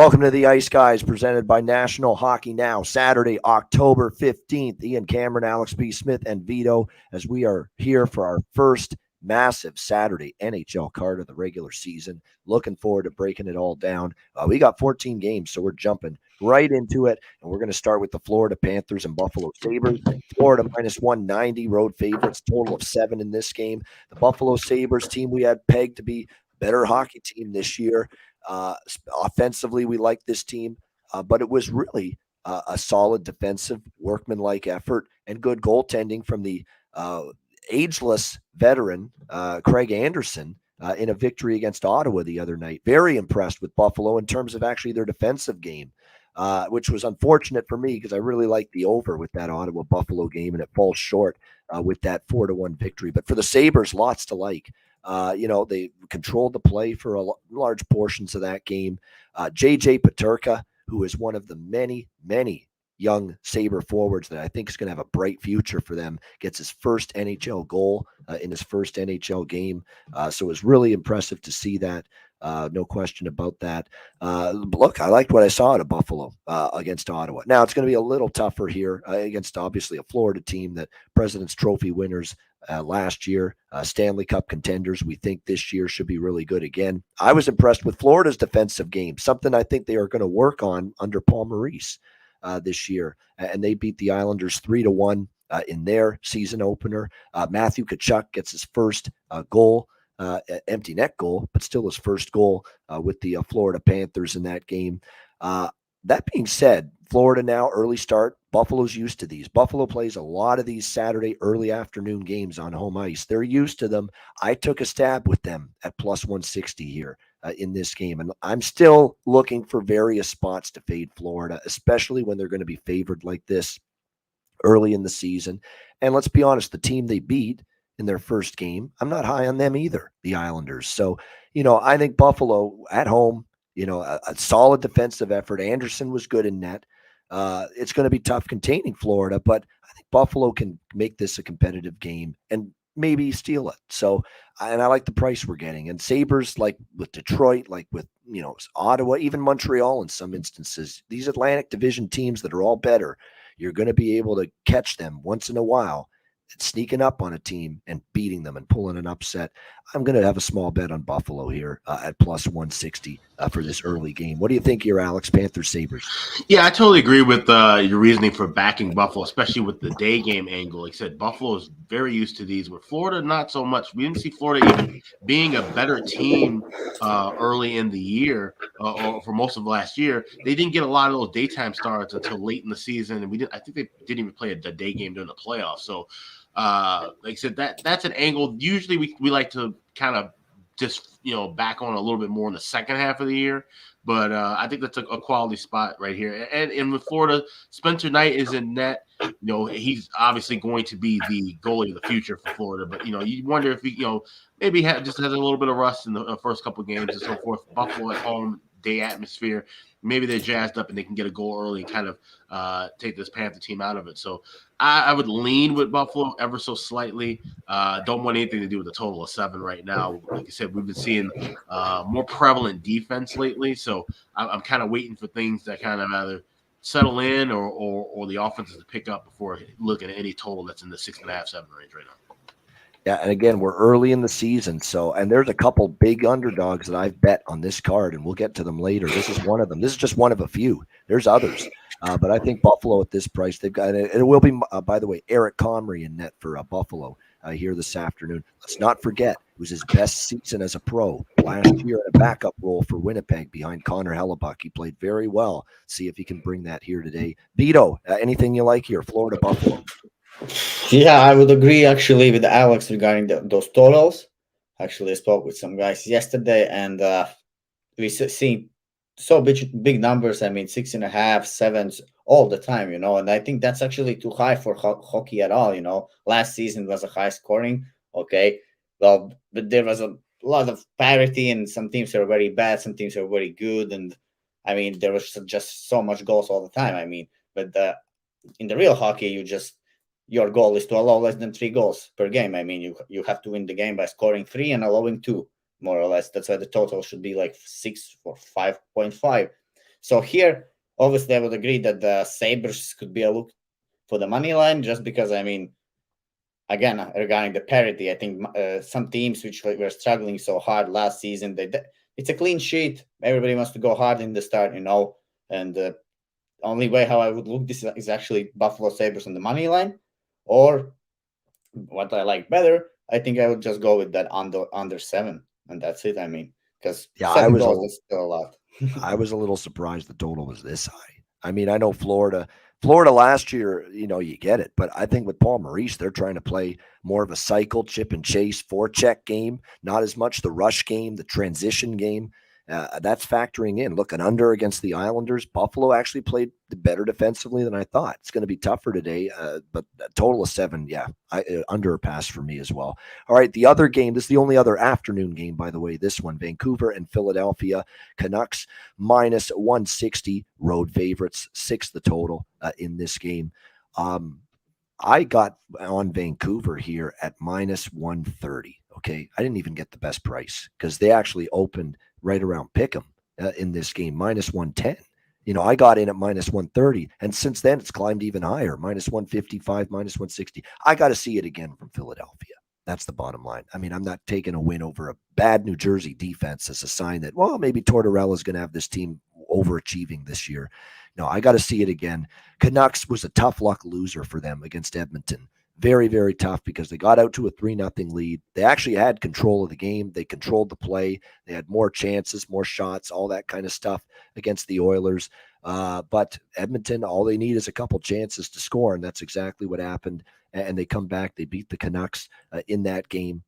Welcome to the Ice Guys, presented by National Hockey Now, Saturday, October 15th. Ian Cameron, Alex B. Smith, and Vito, as we are here for our first massive Saturday NHL card of the regular season. Looking forward to breaking it all down. We got 14 games, so we're jumping right into it, and we're going to start with the Florida Panthers and Buffalo Sabres. Florida minus 190, road favorites, total of 7 in this game. The Buffalo Sabres team we had pegged to be a better hockey team this year. Offensively, we like this team, but it was really a solid defensive, workmanlike effort and good goaltending from the ageless veteran Craig Anderson in a victory against Ottawa the other night. Very impressed with Buffalo in terms of actually their defensive game, which was unfortunate for me because I really liked the over with that Ottawa-Buffalo game, and it falls short with that 4-1 victory. But for the Sabres, lots to like. They controlled the play for large portions of that game. JJ Peterka, who is one of the many, many young Sabre forwards that I think is going to have a bright future for them, gets his first NHL goal in his first NHL game. So it was really impressive to see that. No question about that. Look, I liked what I saw out of Buffalo against Ottawa. Now, it's going to be a little tougher here against, obviously, a Florida team that President's Trophy winners last year, Stanley Cup contenders. We think this year should be really good again. I was impressed with Florida's defensive game, something I think they are going to work on under Paul Maurice this year. And they beat the Islanders 3-1 in their season opener. Matthew Tkachuk gets his first goal. Empty net goal, but still his first goal with the Florida Panthers in that game. That being said, Florida now, early start. Buffalo's used to these. Buffalo plays a lot of these Saturday early afternoon games on home ice. They're used to them. I took a stab with them at plus 160 here in this game. And I'm still looking for various spots to fade Florida, especially when they're going to be favored like this early in the season. And let's be honest, the team they beat in their first game, I'm not high on them either, the Islanders. So, I think Buffalo at home, a solid defensive effort. Anderson was good in net. It's going to be tough containing Florida, but I think Buffalo can make this a competitive game and maybe steal it. So, and I like the price we're getting. And Sabres, like with Detroit, like with, Ottawa, even Montreal in some instances, these Atlantic Division teams that are all better, you're going to be able to catch them once in a while, sneaking up on a team and beating them and pulling an upset. I'm going to have a small bet on Buffalo here at plus 160 for this early game. What do you think here, Alex? Panthers, Sabres? Yeah, I totally agree with your reasoning for backing Buffalo, especially with the day game angle. Like I said, Buffalo is very used to these. With Florida, not so much. We didn't see Florida even being a better team early in the year or for most of last year. They didn't get a lot of those daytime starts until late in the season, and I think they didn't even play a day game during the playoffs. So, like I said, that's an angle. Usually, we like to kind of just back on a little bit more in the second half of the year. But I think that's a quality spot right here. And with Florida, Spencer Knight is in net. He's obviously going to be the goalie of the future for Florida. But, you wonder if he, maybe just has a little bit of rust in the first couple of games and so forth. Buffalo at home, day atmosphere. Maybe they're jazzed up and they can get a goal early and kind of take this Panther team out of it. So I would lean with Buffalo ever so slightly. Don't want anything to do with a total of 7 right now. Like I said, we've been seeing more prevalent defense lately. So I'm kind of waiting for things that kind of either settle in or the offenses to pick up before looking at any total that's in the 6.5, 7 range right now. Yeah, and again, we're early in the season, and there's a couple big underdogs that I've bet on this card, and we'll get to them later. This is one of them. This is just one of a few. There's others, but I think Buffalo at this price, they've got it. It will be, by the way, Eric Comrie in net for Buffalo here this afternoon. Let's not forget, it was his best season as a pro last year in a backup role for Winnipeg behind Connor Hellebuck. He played very well. See if he can bring that here today. Vito, anything you like here, Florida, Buffalo? Yeah, I would agree actually with Alex regarding those totals. Actually, I spoke with some guys yesterday, and we see so big numbers. I mean, 6.5, 7s all the time, and I think that's actually too high for hockey at all. Last season was a high scoring. Okay, well, but there was a lot of parity, and some teams are very bad, some teams are very good, and I mean, there was just so much goals all the time. I mean, but in the real hockey, your goal is to allow less than 3 goals per game. I mean, you have to win the game by scoring 3 and allowing 2, more or less. That's why the total should be like 6 or 5.5. So here, obviously, I would agree that the Sabres could be a look for the money line, just because, I mean, again, regarding the parity, I think some teams which were struggling so hard last season, it's a clean sheet. Everybody wants to go hard in the start, and the only way how I would look this is actually Buffalo Sabres on the money line, or what I like better, I think I would just go with that under 7, and that's it. I mean, because Yeah, $7 is still a lot. I was a little surprised the total was this high. I mean, I know Florida last year, you get it, but I think with Paul Maurice, they're trying to play more of a cycle, chip and chase, forecheck game, not as much the rush game, the transition game. That's factoring in. Look, an under against the Islanders. Buffalo actually played better defensively than I thought. It's going to be tougher today, but a total of 7, yeah, under a pass for me as well. All right, the other game, this is the only other afternoon game, by the way, this one, Vancouver and Philadelphia. Canucks minus 160, road favorites, 6 the total in this game. I got on Vancouver here at minus 130. Okay. I didn't even get the best price because they actually opened right around Pick'em in this game, minus 110. I got in at minus 130. And since then, it's climbed even higher, minus 155, minus 160. I got to see it again from Philadelphia. That's the bottom line. I mean, I'm not taking a win over a bad New Jersey defense as a sign that, well, maybe Tortorella is going to have this team overachieving this year. No, I got to see it again. Canucks was a tough luck loser for them against Edmonton. Very, very tough because they got out to a 3-0 lead. They actually had control of the game. They controlled the play. They had more chances, more shots, all that kind of stuff against the Oilers. But Edmonton, all they need is a couple chances to score, and that's exactly what happened. And they come back. They beat the Canucks in that game.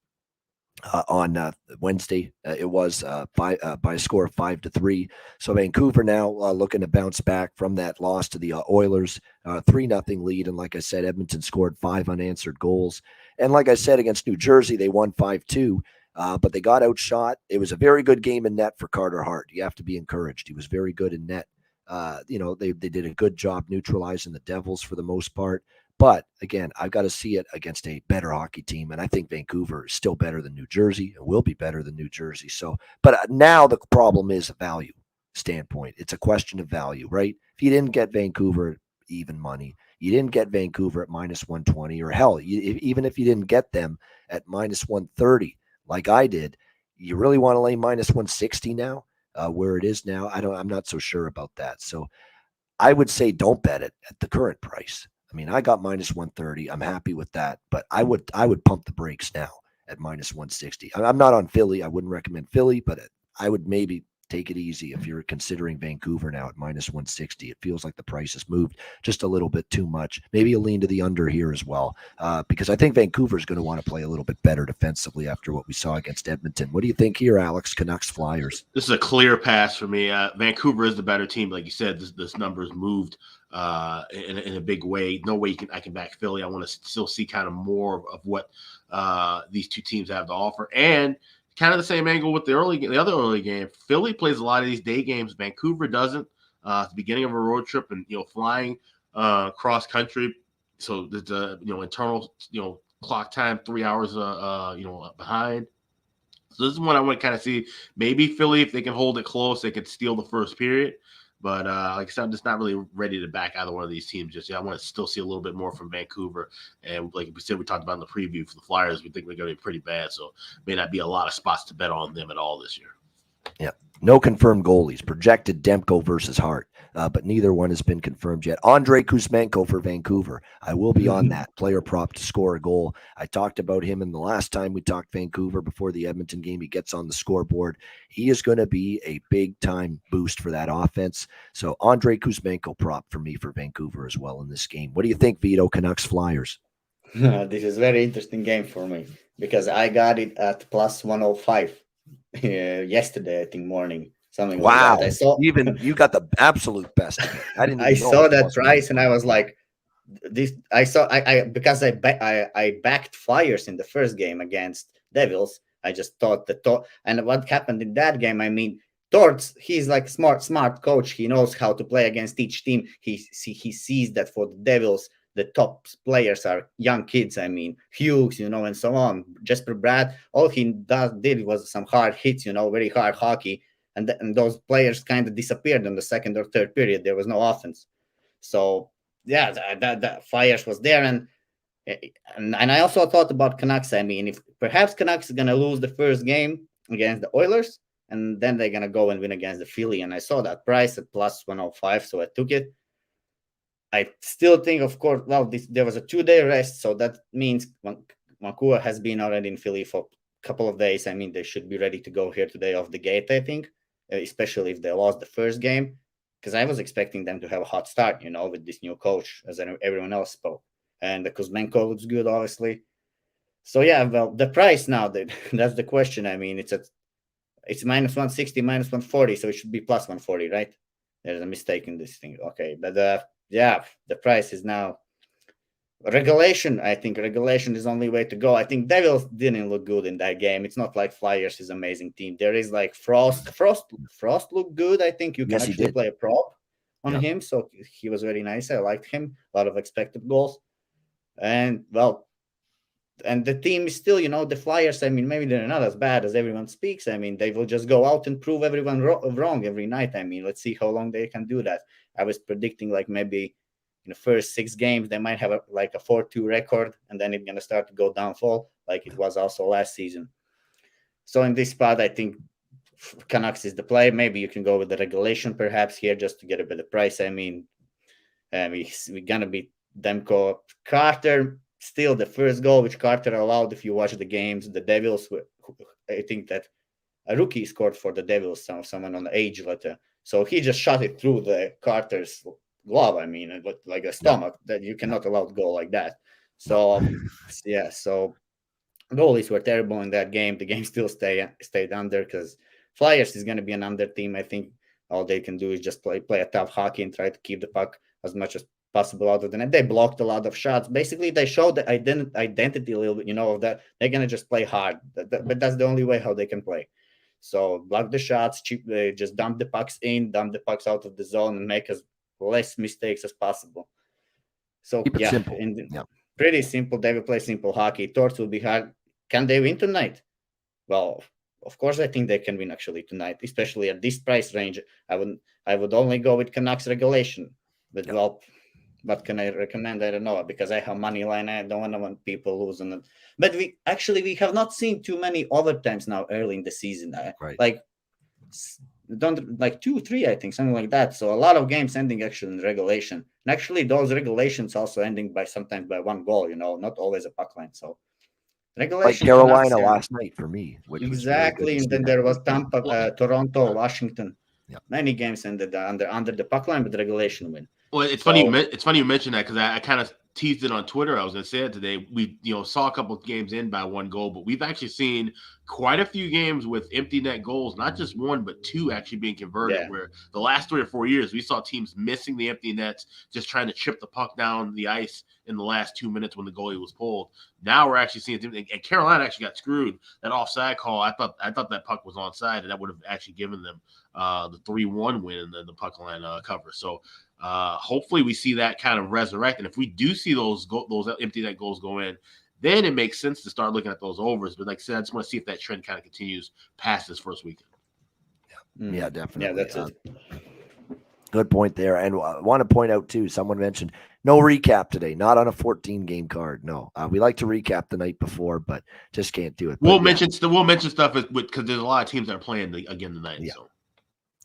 On Wednesday, it was by a score of 5-3. So Vancouver now looking to bounce back from that loss to the Oilers, 3-0 lead. And like I said, Edmonton scored 5 unanswered goals. And like I said, against New Jersey, they won 5-2, but they got outshot. It was a very good game in net for Carter Hart. You have to be encouraged. He was very good in net. They did a good job neutralizing the Devils for the most part. But again, I've got to see it against a better hockey team. And I think Vancouver is still better than New Jersey and will be better than New Jersey. So, but now the problem is a value standpoint. It's a question of value, right? If you didn't get Vancouver at even money, you didn't get Vancouver at minus 120, or hell, even if you didn't get them at minus 130, like I did, you really want to lay minus 160 now, where it is now? I'm not so sure about that. So I would say don't bet it at the current price. I mean, I got minus 130. I'm happy with that, but I would pump the brakes now at minus 160. I'm not on Philly. I wouldn't recommend Philly, but I would maybe take it easy if you're considering Vancouver now at minus 160. It feels like the price has moved just a little bit too much. Maybe a lean to the under here as well, because I think Vancouver is going to want to play a little bit better defensively after what we saw against Edmonton. What do you think here, Alex? Canucks, Flyers? This is a clear pass for me. Vancouver is the better team. Like you said, this number's moved in a big way. No way I can back Philly. I want to still see kind of more of what these two teams have to offer. And kind of the same angle with the other early game. Philly plays a lot of these day games. Vancouver doesn't. At the beginning of a road trip and flying cross country, so there's internal clock time 3 hours behind. So this is one I want to kind of see. Maybe Philly, if they can hold it close, they could steal the first period. But like I said, I'm just not really ready to back either one of these teams just yet. I want to still see a little bit more from Vancouver. And like we said, we talked about in the preview for the Flyers, we think they're going to be pretty bad. So may not be a lot of spots to bet on them at all this year. Yeah. No confirmed goalies. Projected Demko versus Hart, but neither one has been confirmed yet. Andrei Kuzmenko for Vancouver. I will be on that player prop to score a goal. I talked about him in the last time we talked Vancouver before the Edmonton game. He gets on the scoreboard. He is going to be a big-time boost for that offense. So Andrei Kuzmenko prop for me for Vancouver as well in this game. What do you think, Vito? Canucks, Flyers? This is a very interesting game for me because I got it at plus 105. Yesterday, I think morning, something wow. like that. I saw you got the absolute best. I didn't. I saw that price and I was like, this. I saw I because I backed Flyers in the first game against Devils. I just thought and what happened in that game. I mean, Torts, he's like smart coach. He knows how to play against each team. He sees that for the Devils, the top players are young kids. I mean, Hughes, and so on. Jesper Bratt, all he did was some hard hits, very hard hockey. and those players kind of disappeared in the second or third period. There was no offense. So yeah, that Flyers was there, and I also thought about Canucks. I mean, if perhaps Canucks are gonna lose the first game against the Oilers, and then they're gonna go and win against the Philly. And I saw that price at plus 105, so I took it. I still think, of course, well, there was a 2-day rest, so that means Vancouver has been already in Philly for a couple of days. I mean, they should be ready to go here today off the gate, I think, especially if they lost the first game, because I was expecting them to have a hot start, with this new coach, as everyone else spoke. And the Kuzmenko looks good, obviously. So, yeah, well, the price now, that's the question. I mean, it's minus 160, minus 140, so it should be plus 140, right? There's a mistake in this thing. Okay, but yeah, the price is now regulation. I think regulation is the only way to go. I think Devils didn't look good in that game. It's not like Flyers is an amazing team. There is like Frost looked good. I think you can actually play a prop on him. So he was very nice. I liked him. A lot of expected goals. And well, and the team is still, the Flyers, I mean, maybe they're not as bad as everyone speaks. I mean, they will just go out and prove everyone wrong every night. I mean, let's see how long they can do that. I was predicting like maybe in the first 6 games, they might have a 4-2 record, and then it's going to start to go downfall like it was also last season. So in this spot, I think Canucks is the play. Maybe you can go with the regulation perhaps here just to get a better price. I mean, we're going to beat Demko. Carter, still the first goal which Carter allowed, if you watch the games, the Devils, I think that a rookie scored for the Devils, someone on the age letter. So he just shot it through the Carter's glove. I mean, like a stomach, that you cannot allow to go like that. So, yeah, so goalies were terrible in that game. The game still stayed under because Flyers is going to be an under team. I think all they can do is just play a tough hockey and try to keep the puck as much as possible out of the net. They blocked a lot of shots. Basically, they showed the identity a little bit, of that they're going to just play hard. But that's the only way how they can play. So block the shots, just dump the pucks in, dump the pucks out of the zone, and make as less mistakes as possible. So keep it simple. Pretty simple. They will play simple hockey. Torts will be hard. Can they win tonight? Well, of course, I think they can win actually tonight, especially at this price range. I would only go with Canucks regulation. But well, what can I recommend? I don't know, because I have money line. I don't want people losing it. But we have not seen too many overtimes now early in the season. Right. Like 2, 3, I think, something like that. So a lot of games ending actually in regulation. And actually those regulations also ending sometimes by 1 goal, not always a puck line. So regulation. Like Carolina last night for me. Exactly. And then there was Tampa, Toronto, Washington. Yeah. Many games ended under the puck line with regulation win. Well, it's funny you mentioned that, because I kind of teased it on Twitter. I was going to say it today. We saw a couple of games in by 1 goal, but we've actually seen quite a few games with empty net goals, not just 1 but 2 actually being converted. Where the last 3 or 4 years we saw teams missing the empty nets, just trying to chip the puck down the ice in the last 2 minutes when the goalie was pulled. Now we're actually seeing, and Carolina actually got screwed. That offside call, I thought that puck was onside, and that would have actually given them the 3-1 win in the puck line cover. So hopefully we see that kind of resurrect. And if we do see those empty net goals go in, then it makes sense to start looking at those overs. But like I said, I just want to see if that trend kind of continues past this first weekend. Yeah, definitely. Yeah, that's it. Good point there. And I want to point out, too, someone mentioned no recap today, not on a 14-game card. No, we like to recap the night before, but just can't do it. We'll mention stuff because there's a lot of teams that are playing again tonight. Yeah. So.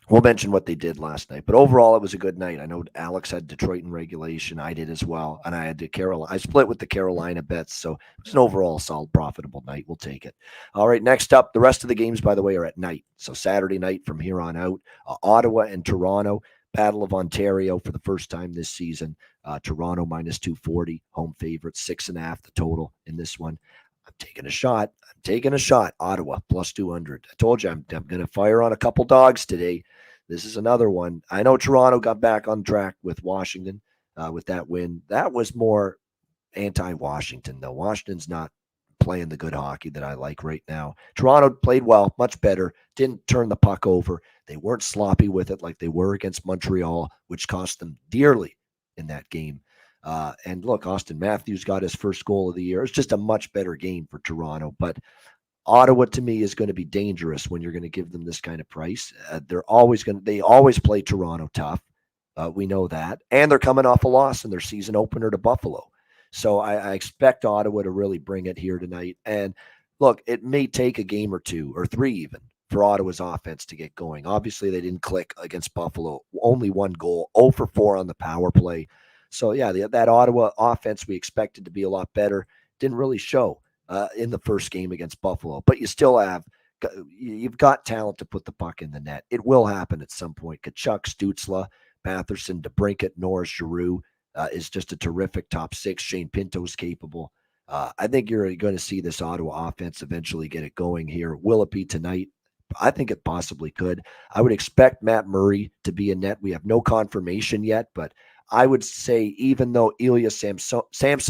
We'll mention what they did last night, but overall it was a good night. I know Alex had Detroit in regulation. I did as well. And I had Carolina. I split with the Carolina bets. So it was an overall solid, profitable night. We'll take it. All right. Next up, the rest of the games, by the way, are at night. So Saturday night from here on out, Ottawa and Toronto, Battle of Ontario for the first time this season. Toronto minus 240, home favorite, 6.5 the total in this one. I'm taking a shot. Ottawa plus 200. I told you I'm going to fire on a couple dogs today. This is another one. I know Toronto got back on track with Washington with that win. That was more anti-Washington, though. Washington's not playing the good hockey that I like right now. Toronto played well, much better, didn't turn the puck over. They weren't sloppy with it like they were against Montreal, which cost them dearly in that game. And look, Austin Matthews got his first goal of the year. It's just a much better game for Toronto. But Ottawa to me is going to be dangerous when you're going to give them this kind of price. They always play Toronto tough. We know that. And they're coming off a loss in their season opener to Buffalo. So I expect Ottawa to really bring it here tonight. And look, it may take a game or two or three even for Ottawa's offense to get going. Obviously, they didn't click against Buffalo. Only one goal, 0 for 4 on the power play. So, yeah, that Ottawa offense we expected to be a lot better didn't really show in the first game against Buffalo. But you've got talent to put the puck in the net. It will happen at some point. Kachuk, Stützle, Batherson, DeBrincat, Norris, Giroux is just a terrific top six. Shane Pinto's capable. I think you're going to see this Ottawa offense eventually get it going here. Will it be tonight? I think it possibly could. I would expect Matt Murray to be in net. We have no confirmation yet, but I would say even though Ilya Samson,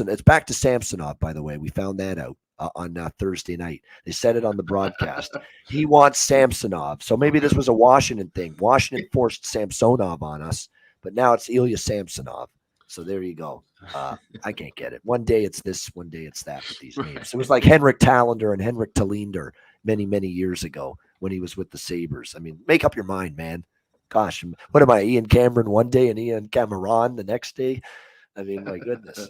it's back to Samsonov, by the way. We found that out on Thursday night. They said it on the broadcast. He wants Samsonov. So maybe this was a Washington thing. Washington forced Samsonov on us, but now it's Ilya Samsonov. So there you go. I can't get it. One day it's this, one day it's that with these names. It was like Henrik Talander and Henrik Tallinder many, many years ago when he was with the Sabres. I mean, make up your mind, man. Gosh, what am I, Ian Cameron one day and Ian Cameron the next day? I mean, my goodness.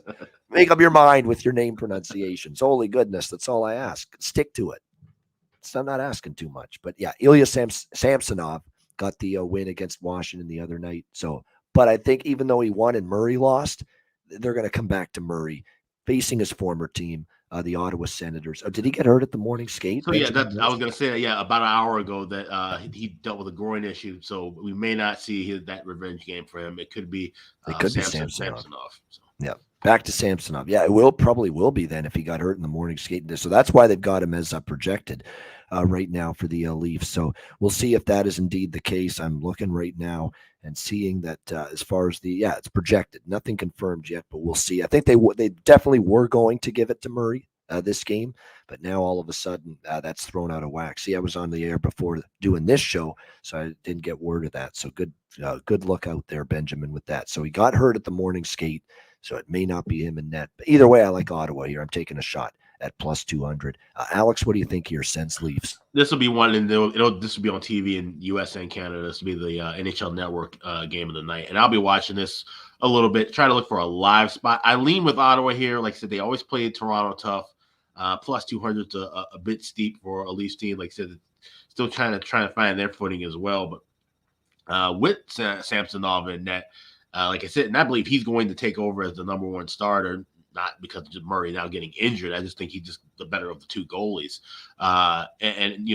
Make up your mind with your name pronunciations. Holy goodness, that's all I ask. Stick to it. So I'm not asking too much. But yeah, Ilya Samsonov got the win against Washington the other night. So, but I think even though he won and Murray lost, they're going to come back to Murray facing his former team, the Ottawa Senators. Oh, did he get hurt at the morning skate? So yeah, I was going to say that. Yeah, about an hour ago that he dealt with a groin issue, so we may not see that revenge game for him. It could be Samsonov. So. Yeah, back to Samsonov. Yeah, it probably will be then if he got hurt in the morning skate. So that's why they've got him as projected right now for the Leafs. So we'll see if that is indeed the case. I'm looking right now and seeing that as far as it's projected. Nothing confirmed yet, but we'll see. I think they definitely were going to give it to Murray this game, but now all of a sudden that's thrown out of whack. See, I was on the air before doing this show, so I didn't get word of that. So good look out there, Benjamin, with that. So he got hurt at the morning skate, so it may not be him in net. But either way, I like Ottawa here. I'm taking a shot at plus 200. Alex, what do you think here? Sens Leafs. This will be one, and this will be on TV in U.S. and Canada. This will be the NHL Network game of the night, and I'll be watching this a little bit. Try to look for a live spot. I lean with Ottawa here. Like I said, they always play Toronto tough. Plus 200 is a bit steep for a Leafs team. Like I said, still trying to find their footing as well. But with Samsonov in net, like I said, and I believe he's going to take over as the number one starter. Not because of Murray now getting injured. I just think he's just the better of the two goalies. And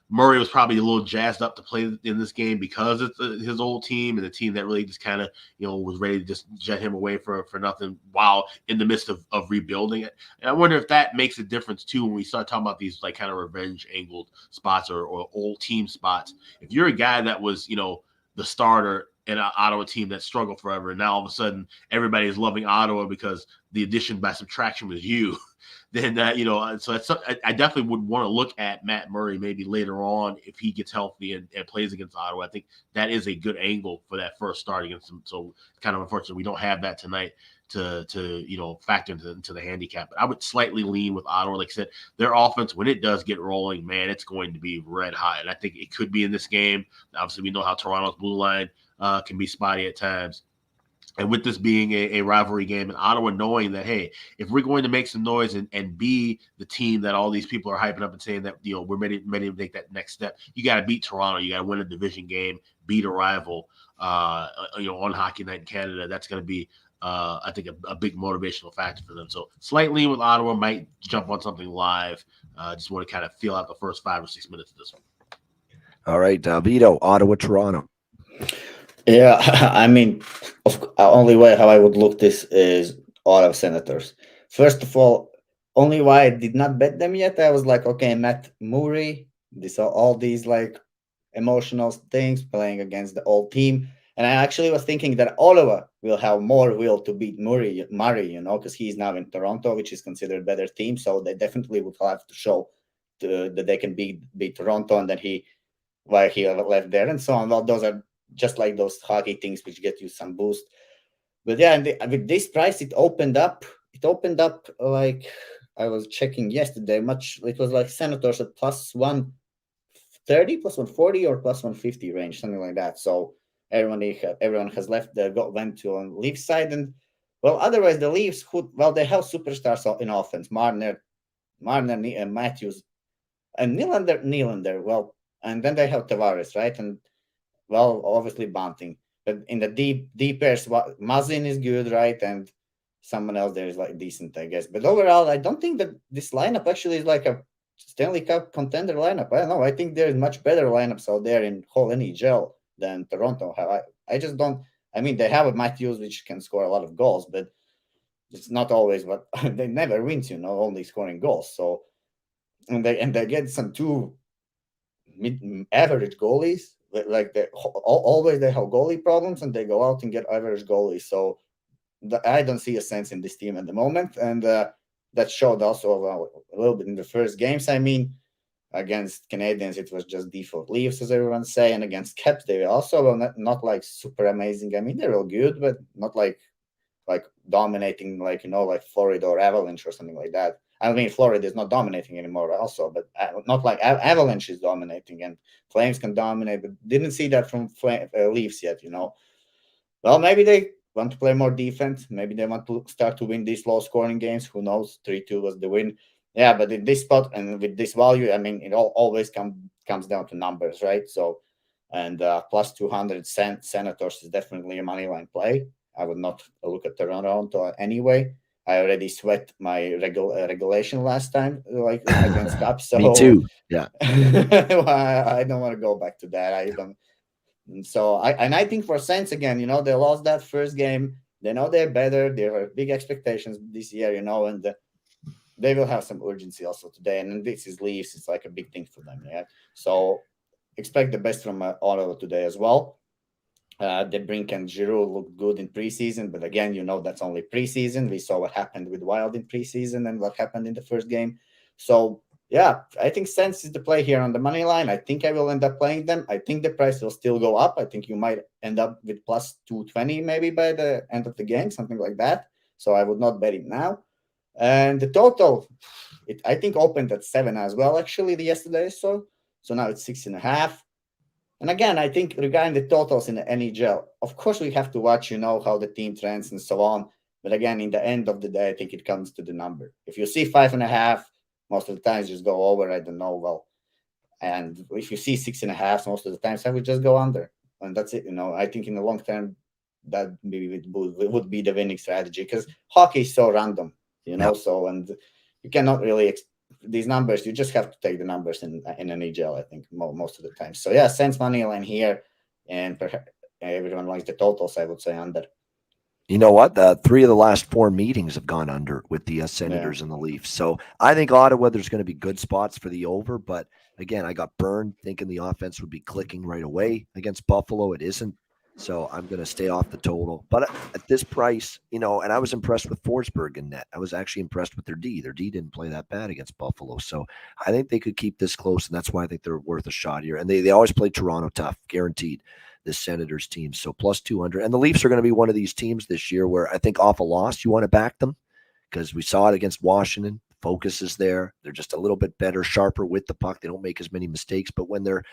Murray was probably a little jazzed up to play in this game because it's his old team and the team that really just kind of, was ready to just jet him away for nothing while in the midst of rebuilding it. And I wonder if that makes a difference too when we start talking about these like kind of revenge angled spots or old team spots. If you're a guy that was, the starter in an Ottawa team that struggled forever, and now all of a sudden everybody is loving Ottawa because the addition by subtraction was you, then so that's I definitely would want to look at Matt Murray maybe later on if he gets healthy and plays against Ottawa. I think that is a good angle for that first start against them. So it's kind of unfortunate we don't have that tonight to factor into the handicap. But I would slightly lean with Ottawa. Like I said, their offense, when it does get rolling, man, it's going to be red hot. And I think it could be in this game. Obviously, we know how Toronto's blue line can be spotty at times. And with this being a rivalry game and Ottawa knowing that, hey, if we're going to make some noise and be the team that all these people are hyping up and saying that, we're ready to make that next step, you got to beat Toronto. You got to win a division game, beat a rival, on Hockey Night in Canada. That's going to be, I think, a big motivational factor for them. So slightly with Ottawa, might jump on something live. Just want to kind of feel out the first 5 or 6 minutes of this one. All right, Vito, Ottawa, Toronto. Yeah, I mean, only way how I would look this is Ottawa Senators. First of all, only why I did not bet them yet, I was like, okay, Matt Murray, all these like emotional things playing against the old team. And I actually was thinking that Ottawa will have more will to beat Murray, because he's now in Toronto, which is considered a better team. So they definitely would have to show that they can beat Toronto, and then why he left there and so on. Well, those are just like those hockey things which get you some boost. But yeah, with this price, it opened up like I was checking yesterday. It was like Senators at plus 130, plus 140, or plus 150 range, something like that. So everyone has left went to on Leafs side, and well, otherwise the Leafs they have superstars in offense, Marner, and Matthews, and Nylander. Well, and then they have Tavares, right? And well, obviously Bunting. But in the deep pairs, Mazin is good, right? And someone else there is like decent, I guess. But overall, I don't think that this lineup actually is like a Stanley Cup contender lineup. I don't know. I think there's much better lineups out there in whole NHL than Toronto have. I just don't. I mean, they have a Matthews which can score a lot of goals, but it's not always what they never wins. Only scoring goals. So and they get some two average goalies. Like they always they have goalie problems, and they go out and get average goalies. So I don't see a sense in this team at the moment, and that showed also a little bit in the first games. I mean, against Canadians, it was just default Leafs, as everyone's saying, and against Caps, they were also not like super amazing. I mean, they're all good, but not like dominating, like Florida or Avalanche or something like that. I mean, Florida is not dominating anymore, also, but not like Avalanche is dominating, and Flames can dominate, but didn't see that from Leafs yet. Well, maybe they want to play more defense. Maybe they want to start to win these low-scoring games. Who knows? 3-2 was the win. Yeah, but in this spot and with this value, I mean, it always comes down to numbers, right? So, and plus 200 Senators is definitely a money line play. I would not look at Toronto anyway. I already sweat my regulation last time, like against Caps. So Me too. Yeah. I don't want to go back to that. I don't. So I think for Saints again, they lost that first game. They know they're better. There are big expectations this year, and they will have some urgency also today. And this is Leafs. It's like a big thing for them. Yeah. So expect the best from Ottawa today as well. DeBrink and Giroux looked good in preseason, but again, that's only preseason. We saw what happened with Wild in preseason and what happened in the first game. So yeah, I think Sens is the play here on the money line. I think I will end up playing them. I think the price will still go up. I think you might end up with plus 220 maybe by the end of the game, something like that. So I would not bet it now. And the total, I think opened at 7 as well, actually, yesterday. So now it's 6.5. And again, I think regarding the totals in the NHL, of course we have to watch, how the team trends and so on. But again, in the end of the day, I think it comes to the number. If you see 5.5, most of the times just go over. I don't know. Well, and if you see 6.5, most of the times I would just go under, and that's it. I think in the long term, that maybe would be the winning strategy, because hockey is so random, Yep. So, and you cannot really these numbers. You just have to take the numbers in NHL, I think, most of the time. So yeah, Sens money line here, and perhaps everyone likes the totals. I would say under. You know what? 3 of the last 4 meetings have gone under with the Senators and the Leafs. So I think Ottawa, there's going to be good spots for the over. But again, I got burned thinking the offense would be clicking right away against Buffalo. It isn't. So I'm going to stay off the total. But at this price, and I was impressed with Forsberg in net. I was actually impressed with their D. Their D didn't play that bad against Buffalo. So I think they could keep this close, and that's why I think they're worth a shot here. And they always play Toronto tough, guaranteed. This Senators team. So plus 200. And the Leafs are going to be one of these teams this year where I think off a loss, you want to back them, because we saw it against Washington. Focus is there. They're just a little bit better, sharper with the puck. They don't make as many mistakes. But when they're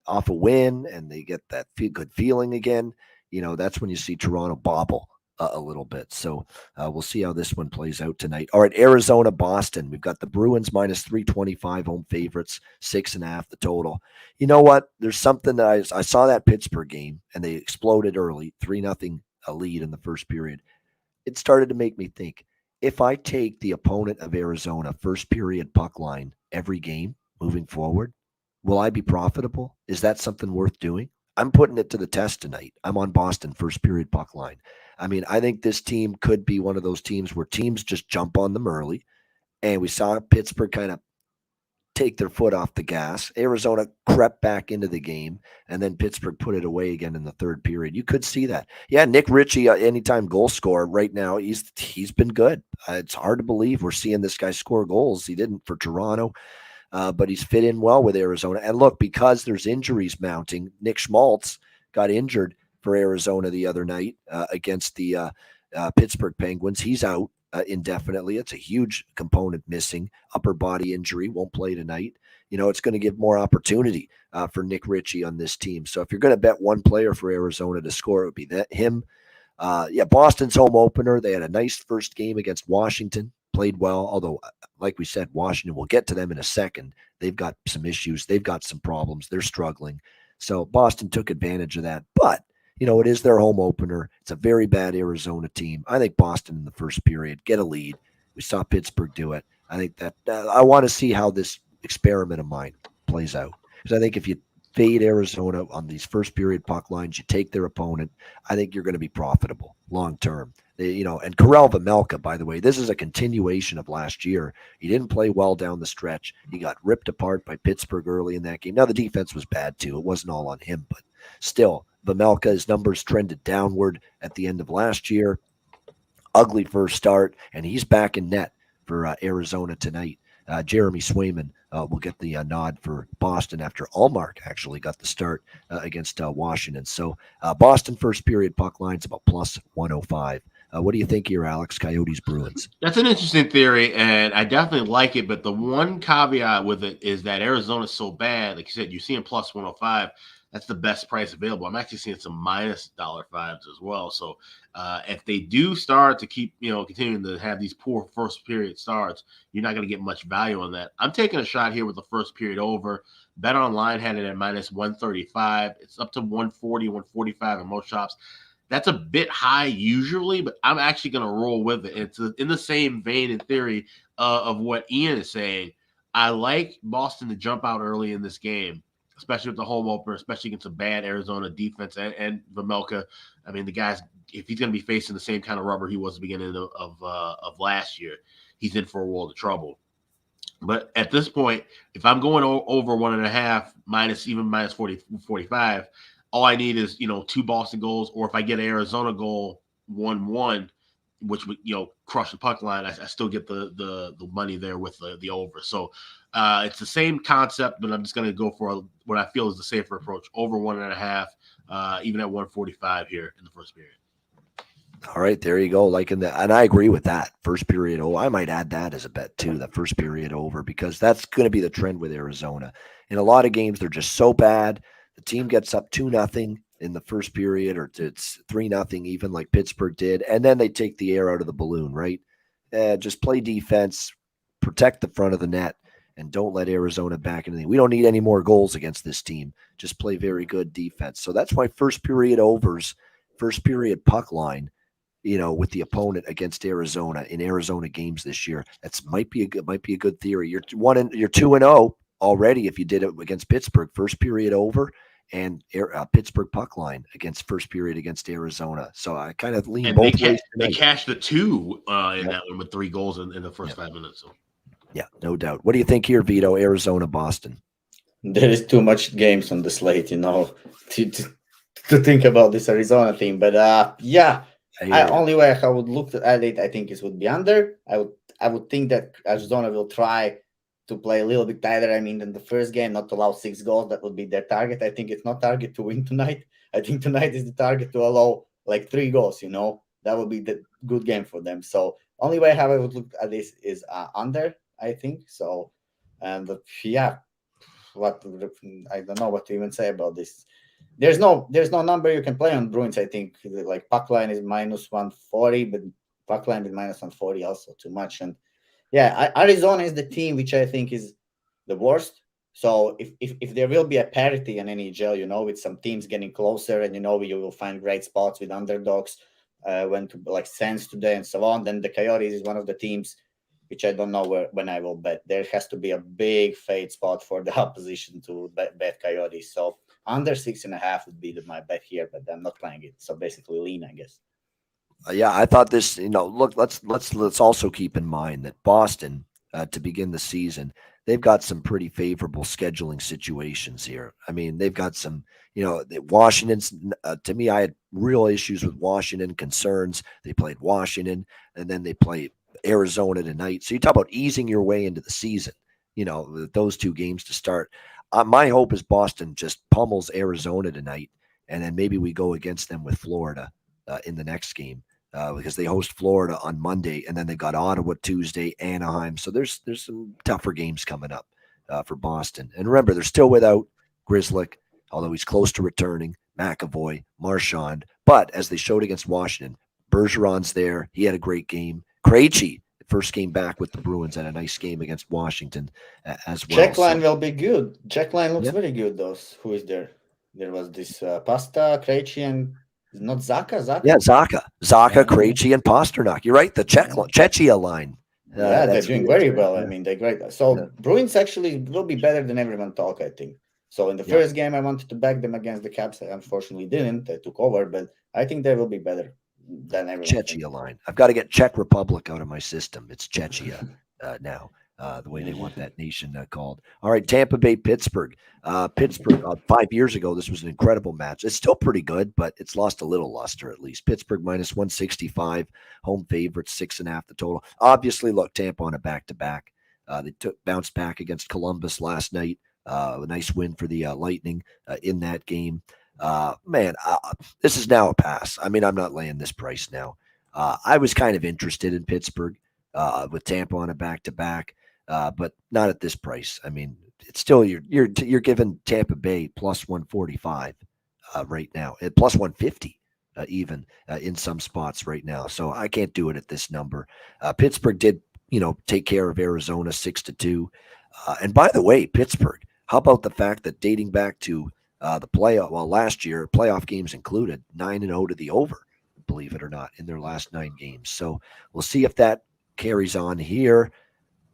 off a win and they get that good feeling again, that's when you see Toronto bobble a little bit. So we'll see how this one plays out tonight. All right, Arizona, Boston. We've got the Bruins minus 325 home favorites, 6.5 the total. You know what? There's something that I saw that Pittsburgh game, and they exploded early, 3-0 lead in the first period. It started to make me think, if I take the opponent of Arizona first period puck line every game moving forward, will I be profitable? Is that something worth doing? I'm putting it to the test tonight. I'm on Boston first period puck line. I mean, I think this team could be one of those teams where teams just jump on them early. And we saw Pittsburgh kind of take their foot off the gas. Arizona crept back into the game, and then Pittsburgh put it away again in the third period. You could see that. Yeah, Nick Ritchie, anytime goal scorer right now, he's been good. It's hard to believe we're seeing this guy score goals. He didn't for Toronto. But he's fit in well with Arizona. And look, because there's injuries mounting, Nick Schmaltz got injured for Arizona the other night against the Pittsburgh Penguins. He's out. indefinitely. It's a huge component missing. Upper body injury, won't play tonight. It's going to give more opportunity for Nick Ritchie on this team. So if you're going to bet one player for Arizona to score, it would be him. Boston's home opener. They had a nice first game against Washington, played well. Although, like we said, Washington, we'll get to them in a second. They've got some issues. They've got some problems. They're struggling. So Boston took advantage of that. But, it is their home opener. It's a very bad Arizona team. I think Boston in the first period get a lead. We saw Pittsburgh do it. I think that I want to see how this experiment of mine plays out. Because I think if you fade Arizona on these first period puck lines, you take their opponent, I think you're going to be profitable long term. And Karel Vejmelka, by the way, this is a continuation of last year. He didn't play well down the stretch. He got ripped apart by Pittsburgh early in that game. Now, the defense was bad too. It wasn't all on him, but still, Vejmelka, his numbers trended downward at the end of last year. Ugly first start, and he's back in net for Arizona tonight. Jeremy Swayman will get the nod for Boston after Allmark actually got the start against Washington. So Boston first period puck line's about plus 105. What do you think here, Alex? Coyotes Bruins. That's an interesting theory, and I definitely like it. But the one caveat with it is that Arizona's so bad. Like you said, you're seeing plus 105. That's the best price available. I'm actually seeing some minus $5s as well. So if they do start to keep, continuing to have these poor first period starts, you're not going to get much value on that. I'm taking a shot here with the first period over. Bet Online had it at minus 135. It's up to 140, 145 in most shops. That's a bit high usually, but I'm actually going to roll with it. It's in the same vein in theory of what Ian is saying. I like Boston to jump out early in this game, especially with the home opener, especially against a bad Arizona defense and Vejmelka. I mean, the guy's, if he's going to be facing the same kind of rubber he was at the beginning of last year, he's in for a world of trouble. But at this point, if I'm going over 1.5 minus 40, 45, all I need is, 2 Boston goals, or if I get an Arizona goal 1-1, which would, crush the puck line, I still get the money there with the over. So it's the same concept, but I'm just going to go for what I feel is the safer approach, over 1.5, even at 145 here in the first period. All right, there you go. Liking that, and I agree with that. First period over. I might add that as a bet too. That first period over, because that's going to be the trend with Arizona. In a lot of games, they're just so bad. The team gets up 2-0 in the first period, or it's 3-0, even like Pittsburgh did, and then they take the air out of the balloon. Right? Just play defense, protect the front of the net, and don't let Arizona back into the. We don't need any more goals against this team. Just play very good defense. So that's why first period overs, first period puck line, with the opponent against Arizona in Arizona games this year. That's might be a good theory. You're 2-0 already if you did it against Pittsburgh. First period over and Pittsburgh puck line against first period against Arizona. So I kind of lean both ways. They cashed the 2 in that one with 3 goals in the first 5 minutes. So. Yeah, no doubt. What do you think here, Vito? Arizona, Boston. There is too much games on the slate, to think about this Arizona team. But only way I would look at it, I think, would be under. I would think that Arizona will try to play a little bit tighter. I mean, than the first game, not to allow 6 goals. That would be their target. I think it's not target to win tonight. I think tonight is the target to allow like 3 goals. That would be the good game for them. So only way how I would look at this is under. I think so. And what I don't know what to even say about this. There's no number you can play on Bruins. I think like puck line is minus 140, but puck line with minus 140 also too much. And Arizona is the team which I think is the worst. So if there will be a parity in NHL, with some teams getting closer, and you will find great spots with underdogs when to like Sens today and so on, then the Coyotes is one of the teams which I don't know when I will bet. There has to be a big fade spot for the opposition to bet Coyotes. So under 6.5 would be my bet here, but I'm not playing it. So basically lean, I guess. I thought this, look, let's also keep in mind that Boston, to begin the season, they've got some pretty favorable scheduling situations here. I mean, they've got some, Washington's, to me, I had real issues with Washington, concerns. They played Washington, and then they play Arizona tonight. So you talk about easing your way into the season, those 2 games to start. My hope is Boston just pummels Arizona tonight, and then maybe we go against them with Florida in the next game. because they host Florida on Monday, and then they got Ottawa Tuesday, Anaheim. So there's some tougher games coming up for Boston. And remember, they're still without Grzelcyk, although he's close to returning, McAvoy, Marchand. But as they showed against Washington, Bergeron's there. He had a great game. Krejci, first game back with the Bruins, had a nice game against Washington as well. Czech line will be good. Czech line looks very good. Who is there? There was this Pasta, Krejci, and not Zaka. Yeah, Zaka, Krejci, and Pasternak. You're right. The Czechia line. They're doing very well. I mean, they're great. So Bruins actually will be better than everyone thought, I think. So in the first game, I wanted to back them against the Caps. I unfortunately didn't. They took over, but I think they will be better than everyone. Czechia line. I've got to get Czech Republic out of my system. It's Czechia now. The way they want that nation called. All right, Tampa Bay, Pittsburgh. Pittsburgh, 5 years ago, this was an incredible match. It's still pretty good, but it's lost a little luster at least. Pittsburgh minus 165, home favorites, 6.5 the total. Obviously, look, Tampa on a back-to-back. They bounced back against Columbus last night. A nice win for the Lightning in that game. This is now a pass. I mean, I'm not laying this price now. I was kind of interested in Pittsburgh with Tampa on a back-to-back. But not at this price. I mean, it's still you're giving Tampa Bay plus 145 right now, at plus 150 even in some spots right now. So I can't do it at this number. Pittsburgh did take care of Arizona 6-2. And by the way, Pittsburgh, how about the fact that dating back to the playoff, last year playoff games included, 9-0 to the over, believe it or not, in their last 9 games. So we'll see if that carries on here.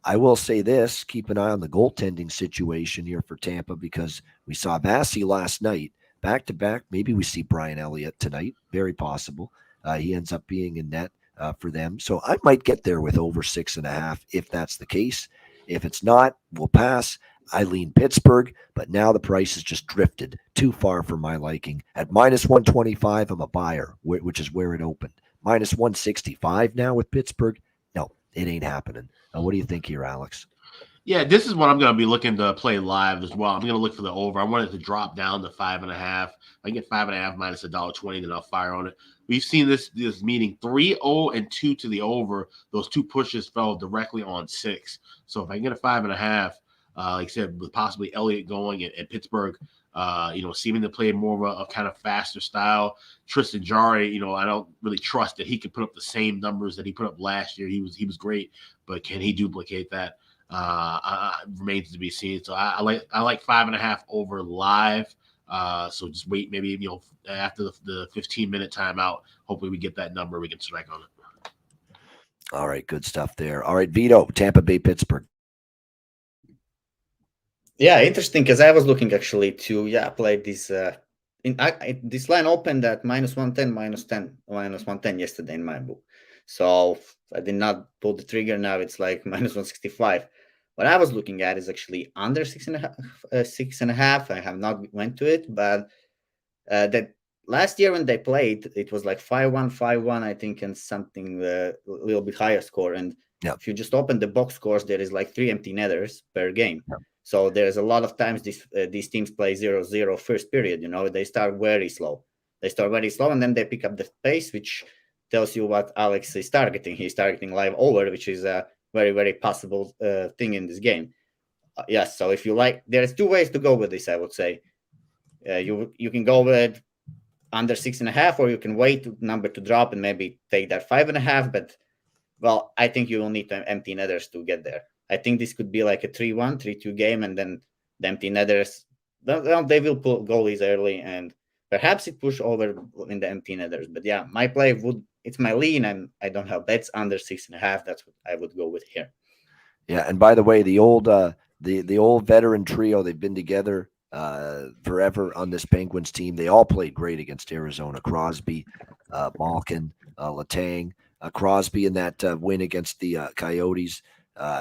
I will say this, keep an eye on the goaltending situation here for Tampa, because we saw Massey last night, back-to-back. Maybe we see Brian Elliott tonight, very possible. He ends up being in net for them. So I might get there with over 6.5 if that's the case. If it's not, we'll pass. I lean Pittsburgh, but now the price has just drifted too far for my liking. At minus 125, I'm a buyer, which is where it opened. Minus 165 now with Pittsburgh. No, it ain't happening. What do you think here, Alex? Yeah, this is what I'm going to be looking to play live as well. I'm going to look for the over. I want it to drop down to 5.5. I get 5.5 minus $1.20, then I'll fire on it. We've seen this meeting 3-0 and 2 to the over. Those 2 pushes fell directly on 6. So if I can get a 5.5, like I said, with possibly Elliott going and Pittsburgh, seeming to play more of a kind of faster style. Tristan Jarry, I don't really trust that he can put up the same numbers that he put up last year. He was great, but can he duplicate that? Remains to be seen. So I like 5.5 over live. So just wait, maybe after the 15-minute timeout. Hopefully we get that number. We can strike on it. All right, good stuff there. All right, Vito, Tampa Bay, Pittsburgh. Yeah, interesting, because I was looking actually to play this. This line opened at minus 110, minus 110 yesterday in my book. So I did not pull the trigger. Now it's like minus 165. What I was looking at is actually under 6.5. I have not went to it, but that last year when they played, it was like 5-1, 5-1, I think, and something a little bit higher score. And if you just open the box scores, there is like 3 empty netters per game. Yeah. So there's a lot of times these teams play 0-0 first period. They start very slow. And then they pick up the pace, which tells you what Alex is targeting. He's targeting live over, which is a very, very possible thing in this game. Yes, so if you like, there's 2 ways to go with this, I would say. You can go with under 6.5, or you can wait for the number to drop and maybe take that 5.5. But, I think you will need empty netters to get there. I think this could be like a 3-1, 3-2 game, and then the empty netters, they will pull goalies early, and perhaps it push over in the empty netters. But yeah, my play it's my lean, and I don't have bets under 6.5. That's what I would go with here. Yeah, and by the way, the old veteran trio, they've been together forever on this Penguins team. They all played great against Arizona. Crosby, Malkin, Letang. Crosby in that win against the Coyotes.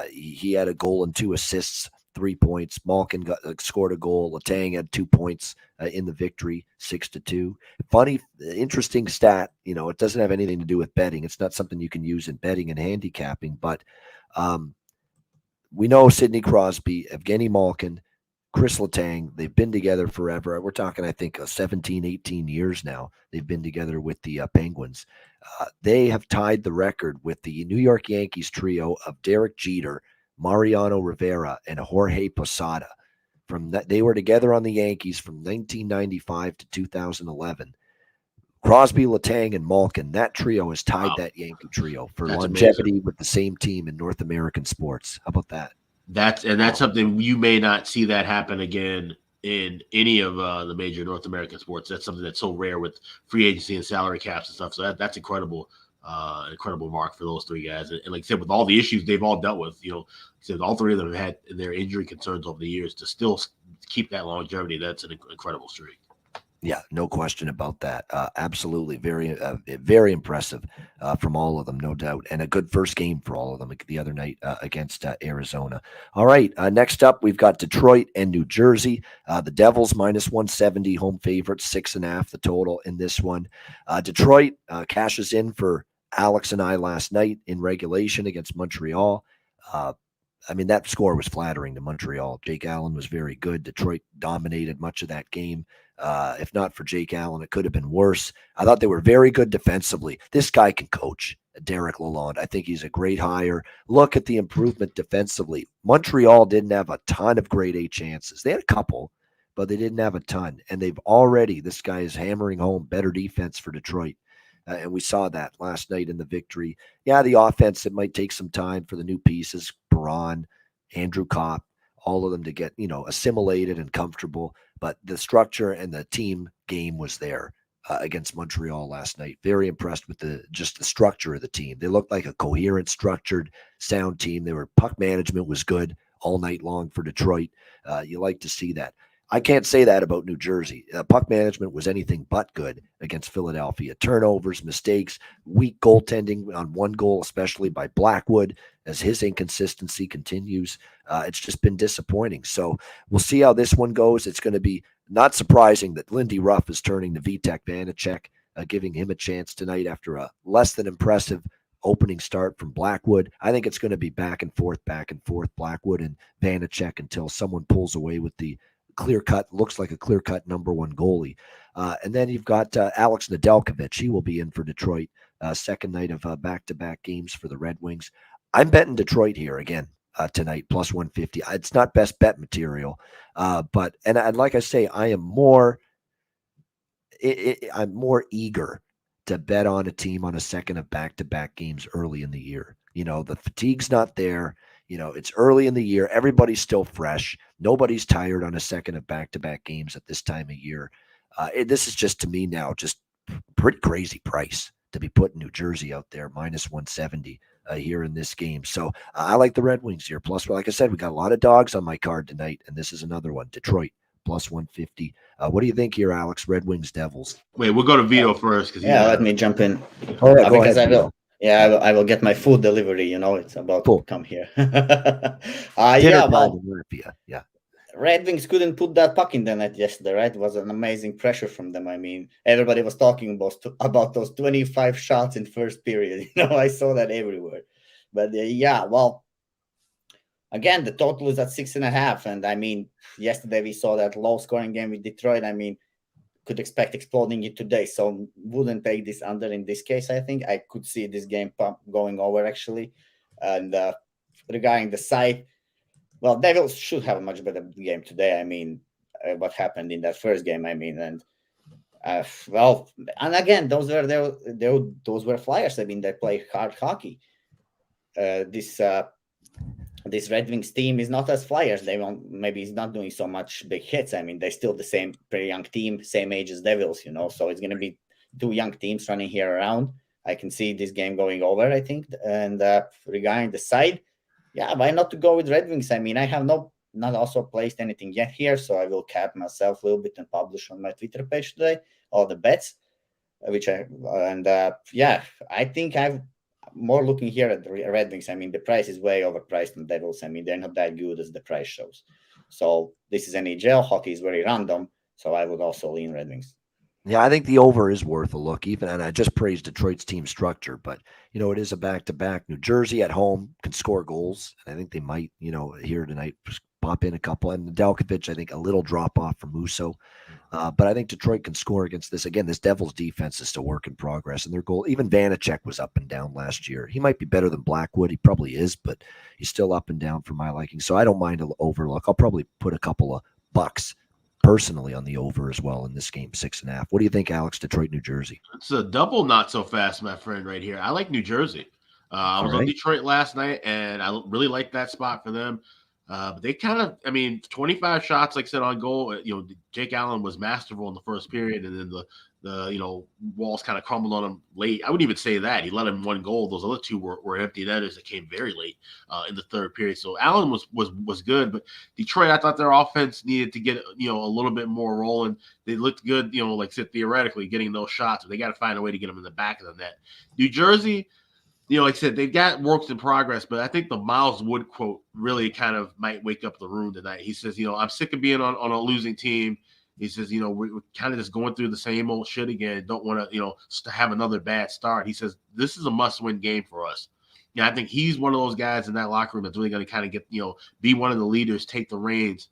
He had a goal and 2 assists, 3 points. Malkin scored a goal. Letang had 2 points in the victory, 6-2. Funny, interesting stat. It doesn't have anything to do with betting. It's not something you can use in betting and handicapping. But we know Sidney Crosby, Evgeny Malkin, Chris Letang, they've been together forever. We're talking, I think, 17, 18 years now. They've been together with the Penguins. They have tied the record with the New York Yankees trio of Derek Jeter, Mariano Rivera, and Jorge Posada. From that, they were together on the Yankees from 1995 to 2011. Crosby, Letang, and Malkin, that trio has tied that Yankee trio for That's longevity amazing. with the same team in North American sports. How about that? That's something you may not see that happen again in any of the major North American sports. That's something that's so rare with free agency and salary caps and stuff. So that's incredible, incredible mark for those three guys. And like I said, with all the issues they've all dealt with, said all three of them have had their injury concerns over the years. To still keep that longevity, that's an incredible streak. Yeah, no question about that. Absolutely, very impressive from all of them, no doubt, and a good first game for all of them the other night against Arizona. All right, next up we've got Detroit and New Jersey. The Devils -170, home favorites, 6.5 the total in this one. Detroit cashes in for Alex and I last night in regulation against Montreal. I mean, that score was flattering to Montreal. Jake Allen was very good. Detroit dominated much of that game. If not for Jake Allen, it could have been worse. I thought they were very good defensively. This guy can coach, Derek Lalonde. I think he's a great hire. Look at the improvement defensively. Montreal didn't have a ton of grade A chances. They had a couple, but they didn't have a ton. And this guy is hammering home better defense for Detroit. And we saw that last night in the victory. Yeah, the offense, it might take some time for the new pieces, Baron, Andrew Kopp, all of them to get, assimilated and comfortable. But the structure and the team game was there against Montreal last night. Very impressed with the structure of the team. They looked like a coherent, structured, sound team. Puck management was good all night long for Detroit. You like to see that. I can't say that about New Jersey. Puck management was anything but good against Philadelphia. Turnovers, mistakes, weak goaltending on one goal, especially by Blackwood, as his inconsistency continues. It's just been disappointing. So we'll see how this one goes. It's going to be not surprising that Lindy Ruff is turning to Vitek Vanacek, giving him a chance tonight after a less than impressive opening start from Blackwood. I think it's going to be back and forth, Blackwood and Vanacek until someone pulls away with the looks like a clear-cut number one goalie. And then you've got Alex Nedeljkovic. He will be in for Detroit, second night of back-to-back games for the Red Wings. I'm betting Detroit here again tonight, +150. It's not best bet material, but like I say, I'm more eager to bet on a team on a second of back-to-back games early in the year. The fatigue's not there. It's early in the year. Everybody's still fresh. Nobody's tired on a second of back-to-back games at this time of year. This is just, to me now, just pretty crazy price to be putting New Jersey out there, -170 here in this game. So I like the Red Wings here. Plus, like I said, we got a lot of dogs on my card tonight, and this is another one. Detroit, +150. What do you think here, Alex? Red Wings, Devils. Wait, we'll go to Vito first. Let me jump in. All right, go ahead, I will. Yeah, I will get my food delivery. It's about to come here. Yeah. Red Wings couldn't put that puck in the net yesterday, right? It was an amazing pressure from them. I mean, everybody was talking about those 25 shots in first period. I saw that everywhere. But again, the total is at 6.5. And I mean, yesterday we saw that low-scoring game with Detroit. I mean, could expect exploding it today. So wouldn't take this under in this case, I think. I could see this game going over, actually. And regarding the side, well, Devils should have a much better game today. I mean, what happened in that first game, and again, those were Flyers. I mean, they play hard hockey. This Red Wings team is not as Flyers. Maybe it's not doing so much big hits. I mean, they're still the same pretty young team, same age as Devils, so it's going to be two young teams running here around. I can see this game going over, I think. And regarding the side, why not to go with Red Wings? I mean, I have not also placed anything yet here, so I will cap myself a little bit and publish on my Twitter page today all the bets, I think I've more looking here at the Red Wings. I mean, the price is way overpriced on Devils. I mean, they're not that good as the price shows. So this is NHL. Hockey is very random. So I would also lean Red Wings. Yeah, I think the over is worth a look, even, and I just praised Detroit's team structure, but it is a back-to-back. New Jersey at home can score goals. I think they might, here tonight, just pop in a couple. And Delkovich, I think, a little drop off from Musso. But I think Detroit can score against this. Again, this Devils defense is still work in progress, and their goal, even Vanacek was up and down last year. He might be better than Blackwood. He probably is, but he's still up and down for my liking. So I don't mind an overlook. I'll probably put a couple of bucks personally on the over as well in this game, 6.5. What do you think, Alex? Detroit, New Jersey. It's a double not so fast, my friend, right here. I like New Jersey. I was on Detroit last night, and I really like that spot for them. But they kind of, 25 shots, like I said, on goal. Jake Allen was masterful in the first period, and then the walls kind of crumbled on him late. I wouldn't even say that. He let him one goal. Those other two were empty netters that came very late in the third period. So Allen was good, but Detroit, I thought their offense needed to get a little bit more rolling. They looked good, like I said, theoretically getting those shots, but they got to find a way to get them in the back of the net. New Jersey, like I said, they've got works in progress, but I think the Miles Wood quote really kind of might wake up the room tonight. He says, I'm sick of being on a losing team. He says, we're kind of just going through the same old shit again. Don't want to, have another bad start. He says, this is a must-win game for us. Yeah, I think he's one of those guys in that locker room that's really going to kind of get, be one of the leaders, take the reins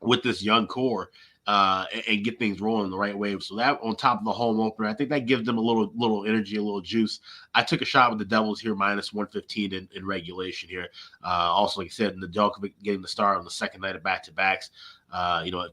with this young core. And get things rolling the right way. So that on top of the home opener, I think that gives them a little energy, a little juice. I took a shot with the Devils here, minus 115 in regulation here. Also, like I said, in the Delkovich getting the start on the second night of back-to-backs.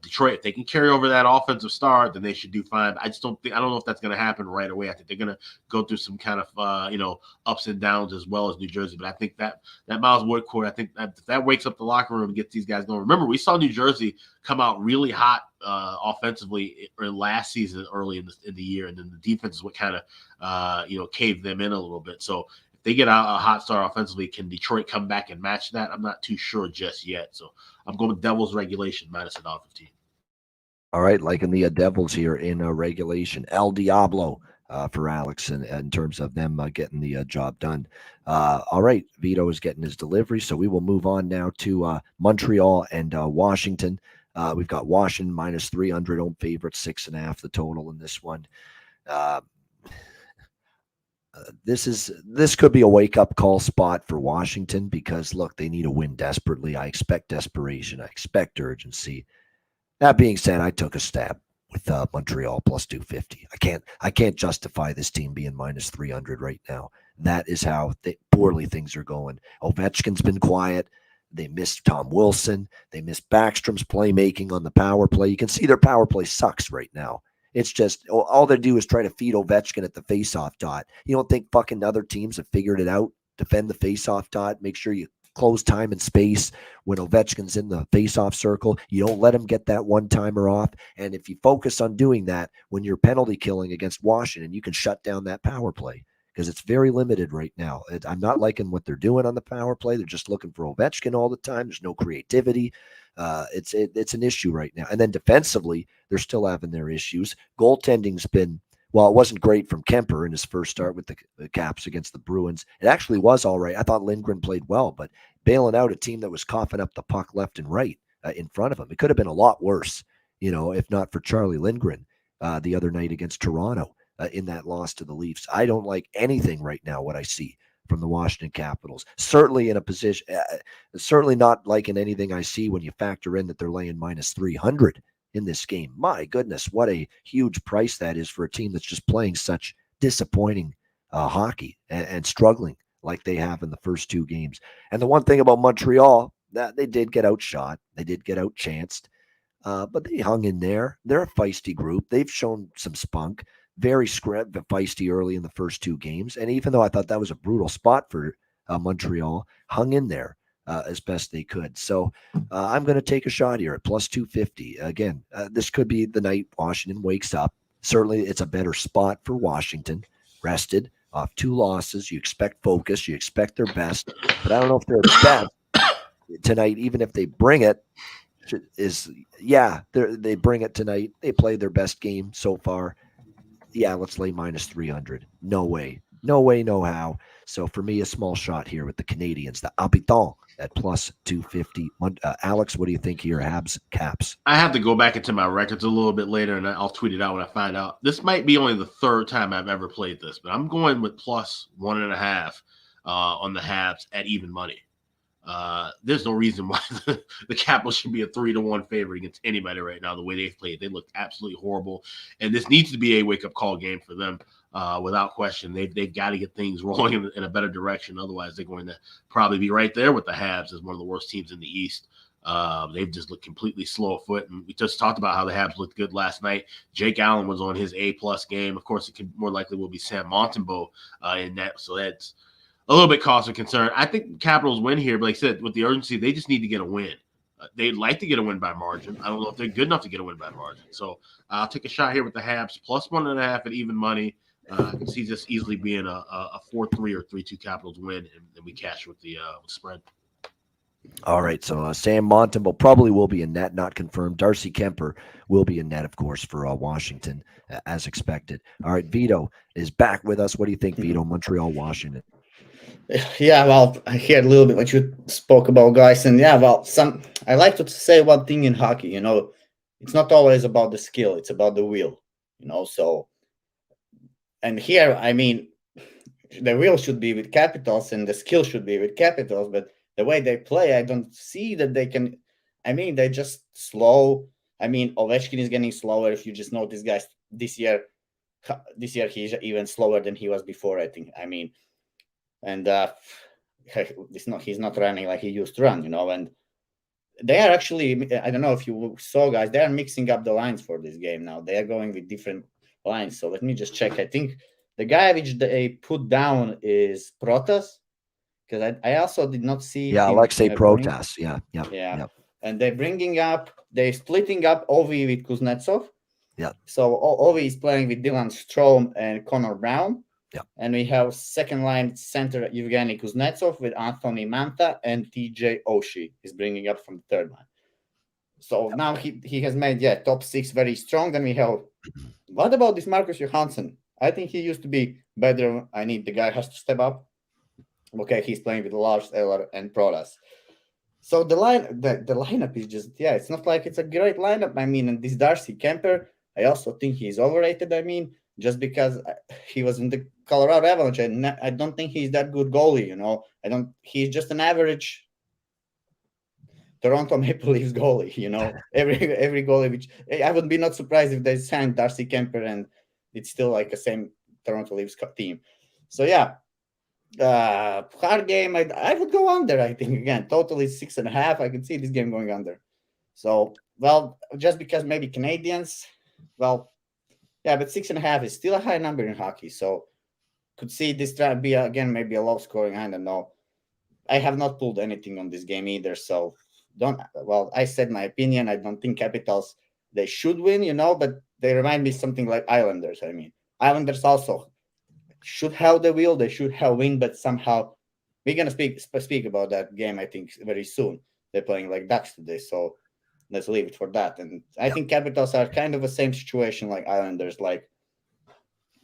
Detroit, if they can carry over that offensive start, then they should do fine. I don't know if that's going to happen right away. I think they're going to go through some kind of, ups and downs as well as New Jersey. But I think that Miles Wood court, I think that wakes up the locker room and gets these guys going. Remember, we saw New Jersey come out really hot offensively last season early in the year, and then the defense is what kind of caved them in a little bit. So if they get a hot start offensively, can Detroit come back and match that? I'm not too sure just yet. So I'm going with Devils regulation minus $1.15. All right, liking the Devils here in regulation. El Diablo for Alex in terms of them getting the job done. All right, Vito is getting his delivery, so we will move on now to Montreal and Washington. We've got Washington minus 300 home favorite, 6.5 the total in this one. This could be a wake-up call spot for Washington because, look, they need a win desperately. I expect desperation. I expect urgency. That being said, I took a stab with Montreal plus 250. I can't justify this team being minus 300 right now. That is how poorly things are going. Ovechkin's been quiet. They missed Tom Wilson. They missed Backstrom's playmaking on the power play. You can see their power play sucks right now. It's just all they do is try to feed Ovechkin at the faceoff dot. You don't think fucking other teams have figured it out? Defend the faceoff dot. Make sure you close time and space when Ovechkin's in the faceoff circle. You don't let him get that one-timer off. And if you focus on doing that when you're penalty killing against Washington, you can shut down that power play because it's very limited right now. I'm not liking what they're doing on the power play. They're just looking for Ovechkin all the time. There's no creativity. It's an issue right now. And then defensively, they're still having their issues. Goaltending's been, well, it wasn't great from Kemper in his first start with the Caps against the Bruins. It actually was all right. I thought Lindgren played well, but bailing out a team that was coughing up the puck left and right in front of him, it could have been a lot worse, if not for Charlie Lindgren the other night against Toronto in that loss to the Leafs. I don't like anything right now, what I see from the Washington Capitals. Certainly in a position, certainly not liking anything I see when you factor in that they're laying minus 300 in this game. My goodness, what a huge price that is for a team that's just playing such disappointing hockey and struggling like they have in the first two games. And the one thing about Montreal, that they did get outshot, they did get outchanced, but they hung in there. They're a feisty group. They've shown some spunk. Very feisty early in the first two games. And even though I thought that was a brutal spot for Montreal, hung in there as best they could. So I'm going to take a shot here at plus 250. Again, this could be the night Washington wakes up. Certainly it's a better spot for Washington. Rested off 2 losses. You expect focus. You expect their best. But I don't know if they're best tonight, even if they bring it. They bring it tonight. They played their best game so far. Yeah, let's lay minus 300. No way. No way, no how. So for me, a small shot here with the Canadians, the Habitants at plus 250. Alex, what do you think here? Habs, Caps. I have to go back into my records a little bit later, and I'll tweet it out when I find out. This might be only the third time I've ever played this, but I'm going with plus 1.5 on the Habs at even money. There's no reason why the Capitals should be a 3-1 favorite against anybody right now. The way they've played, they look absolutely horrible, and this needs to be a wake-up call game for them. Without question, they've got to get things rolling in a better direction. Otherwise, they're going to probably be right there with the Habs as one of the worst teams in the East. They've just looked completely slow of foot, and we just talked about how the Habs looked good last night. Jake Allen was on his A+ game. Of course, it could more likely will be Sam Montembeault in that, so that's a little bit cause for concern. I think Capitals win here, but like I said, with the urgency, they just need to get a win. They'd like to get a win by margin. I don't know if they're good enough to get a win by margin. So I'll take a shot here with the Habs, plus 1.5 at even money. I can see this easily being a 4-3 or 3-2 Capitals win, and we cash with the spread. All right, so Sam Montembeault probably will be in net, not confirmed. Darcy Kemper will be in net, of course, for Washington, as expected. All right, Vito is back with us. What do you think, Vito? Montreal, Washington. Yeah, well, I heard a little bit what you spoke about, guys, and yeah, well, I like to say one thing in hockey. You know, it's not always about the skill; it's about the will. You know, so and here, I mean, the will should be with Capitals, and the skill should be with Capitals, but the way they play, I don't see that they can. I mean, they just slow. I mean, Ovechkin is getting slower. If you just notice, guys, this year he's even slower than he was before, I think. I mean, and he's not running like he used to run, you know. And they are actually, I don't know if you saw, guys, they are mixing up the lines for this game now. They are going with different lines. So let me just check. I think the guy which they put down is Protas. Because I also did not see. Yeah, Alexei Protas. Yeah. And they're splitting up Ovi with Kuznetsov. Yeah. So Ovi is playing with Dylan Strome and Connor Brown. Yeah. And we have second line center Evgeny Kuznetsov with Anthony Mantha, and TJ Oshie is bringing up from the third line. So now he has made top 6 very strong. Then we have, what about this Marcus Johansson? I think he used to be better. The guy has to step up. Okay, he's playing with Lars Eller and Protas. So the lineup is just, it's not like it's a great lineup. I mean, and this Darcy Kemper, I also think he's overrated. I mean, just because he was in the Colorado Avalanche, and I don't think he's that good goalie, you know. He's just an average Toronto Maple Leafs goalie, you know. Every goalie, which I would be not surprised if they signed Darcy Kemper and it's still like the same Toronto Leafs team. So hard game. I would go under. I think again, totally 6.5. I can see this game going under. So, well, just because maybe Canadians, but 6.5 is still a high number in hockey. So, could see this try to be again maybe a low scoring. I don't know. I have not pulled anything on this game either. So, I said my opinion. I don't think Capitals they should win, you know, but they remind me something like Islanders. I mean, Islanders also should have the will, they should have win, but somehow we're gonna speak about that game, I think, very soon. They're playing like Ducks today, so let's leave it for that. And I think Capitals are kind of the same situation like Islanders, like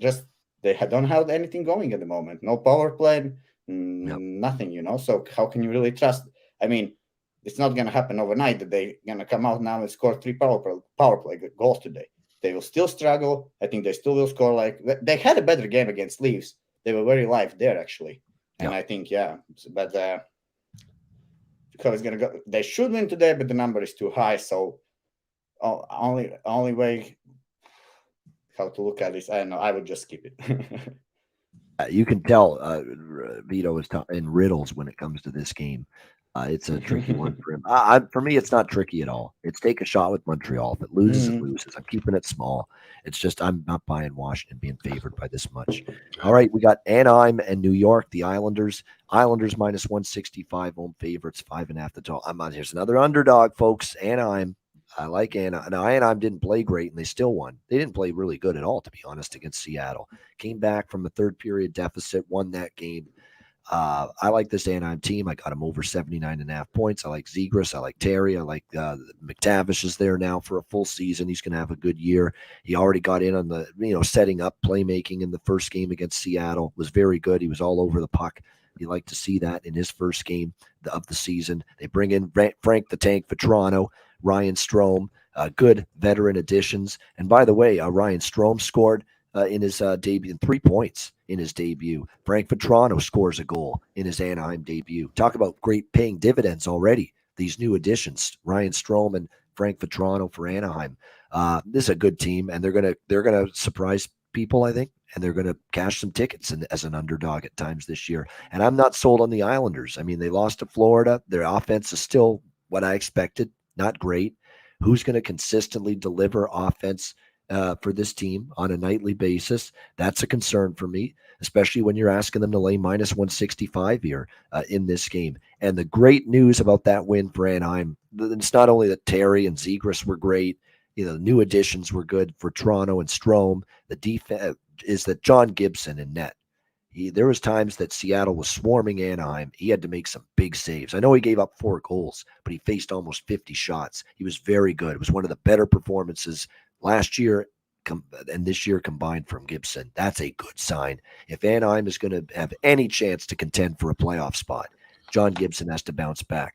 just they don't have anything going at the moment. No power play, nothing, you know. So how can you really trust? I mean, it's not gonna happen overnight that they're gonna come out now and score 3 power play goals today. They will still struggle. I think they still will score. Like they had a better game against Leafs. They were very live there actually, and I think but because it's gonna go, they should win today, but the number is too high. So only way how to look at this, I don't know. I would just skip it. You can tell Vito is in riddles when it comes to this game. It's a tricky one for him. For me, it's not tricky at all. It's take a shot with Montreal. If it loses, it loses. I'm keeping it small. It's just I'm not buying Washington being favored by this much. All right, we got Anaheim and New York, the Islanders. Islanders minus 165 home favorites, 5.5 the total. Here's another underdog, folks. Anaheim. I like Anaheim. Now, Anaheim didn't play great, and they still won. They didn't play really good at all, to be honest, against Seattle. Came back from a third period deficit, won that game. I like this Anaheim team. I got him over 79.5 points. I like Zegras. I like Terry. I like McTavish is there now for a full season. He's going to have a good year. He already got in on the, setting up playmaking in the first game against Seattle. Was very good. He was all over the puck. You like to see that in his first game of the season. They bring in Frank the Tank Vetrano, Ryan Strome, good veteran additions. And by the way, Ryan Strome scored in his debut, 3 points in his debut. Frank Vetrano scores a goal in his Anaheim debut. Talk about great paying dividends already. These new additions, Ryan Strome and Frank Vetrano for Anaheim. This is a good team, and they're gonna surprise people, I think, and they're gonna cash some tickets as an underdog at times this year. And I'm not sold on the Islanders. I mean, they lost to Florida. Their offense is still what I expected, not great. Who's going to consistently deliver offense for this team on a nightly basis? That's a concern for me, especially when you're asking them to lay minus 165 here in this game. And the great news about that win for Anaheim, it's not only that Terry and Zegras were great, the new additions were good for Toronto and Strome. The defense is that John Gibson in net. There was times that Seattle was swarming Anaheim. He had to make some big saves. I know he gave up 4 goals, but he faced almost 50 shots. He was very good. It was one of the better performances last year and this year combined from Gibson. That's a good sign. If Anaheim is going to have any chance to contend for a playoff spot, John Gibson has to bounce back.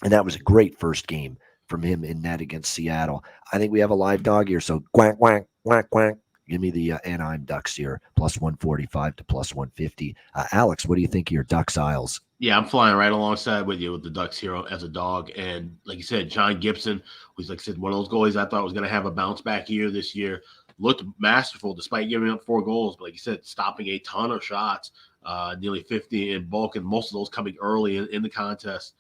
And that was a great first game from him in net against Seattle. I think we have a live dog here. So quack, quack, quack, quack. Give me the Anaheim Ducks here, plus 145 to plus 150. Alex, what do you think of your Ducks Isles? Yeah, I'm flying right alongside with you with the Ducks hero as a dog. And like you said, John Gibson, who's, like I said, one of those goalies I thought was going to have a bounce back year this year, looked masterful despite giving up 4 goals. But like you said, stopping a ton of shots, nearly 50 in bulk, and most of those coming early in the contest.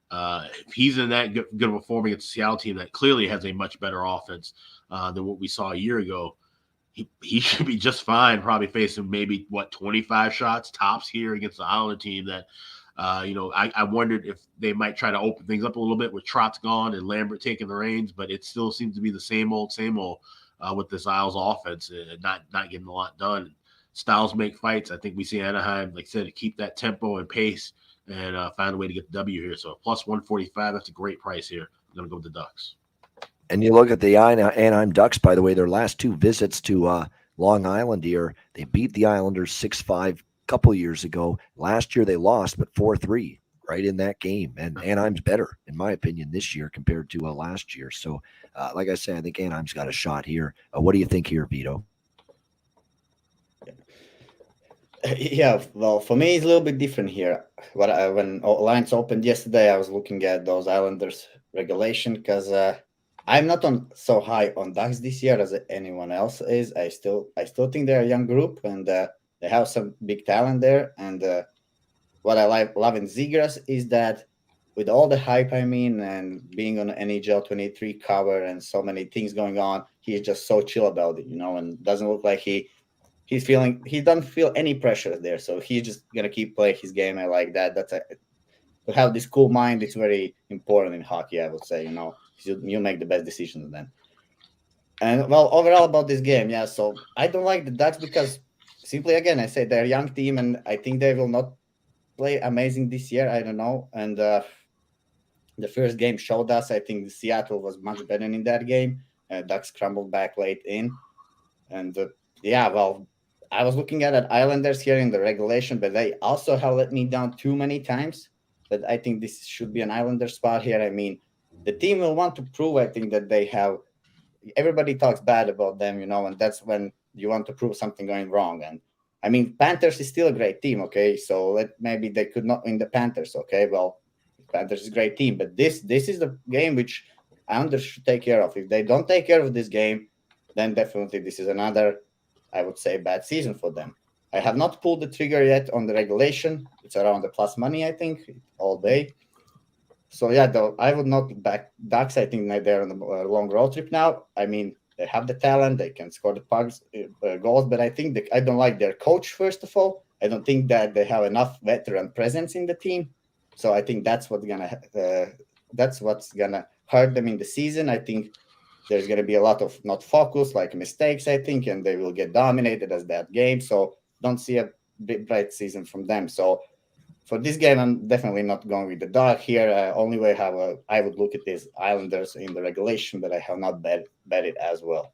If he's in that good performing against the Seattle team that clearly has a much better offense than what we saw a year ago, he should be just fine, probably facing maybe, 25 shots tops here against the Islander team that, I wondered if they might try to open things up a little bit with Trotz gone and Lambert taking the reins, but it still seems to be the same old with this Isles offense and not getting a lot done. Styles make fights. I think we see Anaheim, like I said, to keep that tempo and pace and find a way to get the W here. So plus 145, that's a great price here. I'm going to go with the Ducks. And you look at the Anaheim Ducks, by the way, their last 2 visits to Long Island here, they beat the Islanders 6-5 a couple years ago. Last year they lost, but 4-3 right in that game. And Anaheim's better, in my opinion, this year compared to last year. So, like I said, I think Anaheim's got a shot here. What do you think here, Vito? Yeah, well, for me, it's a little bit different here. When lines opened yesterday, I was looking at those Islanders regulation because I'm not so high on Ducks this year as anyone else is. I still think they're a young group and they have some big talent there. And what I love in Zegras is that with all the hype, and being on NHL 23 cover and so many things going on, he's just so chill about it, and doesn't look like he doesn't feel any pressure there. So he's just gonna keep playing his game. I like that. To have this cool mind, it's very important in hockey, I would say. You make the best decisions then. And well, overall about this game, yeah. So I don't like the Ducks because simply, again, I say they're a young team, and I think they will not play amazing this year. I don't know. And the first game showed us. I think Seattle was much better in that game. Ducks crumbled back late in, and I was looking at that Islanders here in the regulation, but they also have let me down too many times. But I think this should be an Islander spot here. I mean, the team will want to prove, I think, that they have. Everybody talks bad about them, and that's when you want to prove something going wrong. And I mean, Panthers is still a great team, okay? So maybe they could not win the Panthers, okay? Well, Panthers is a great team, but this is the game which Islanders should take care of. If they don't take care of this game, then definitely this is another, I would say, bad season for them. I have not pulled the trigger yet on the regulation. It's around the plus money, I think, all day. So, yeah, though, I would not back Ducks. I think they're on a long road trip now. I mean, they have the talent. They can score the goals. But I think I don't like their coach, first of all. I don't think that they have enough veteran presence in the team. So I think that's what's gonna hurt them in the season. I think there's gonna be a lot of not focus, like mistakes, I think, and they will get dominated as that game. So don't see a big bright season from them. So for this game, I'm definitely not going with the dog here. Only way how I would look at these Islanders in the regulation, but I have not bet it as well.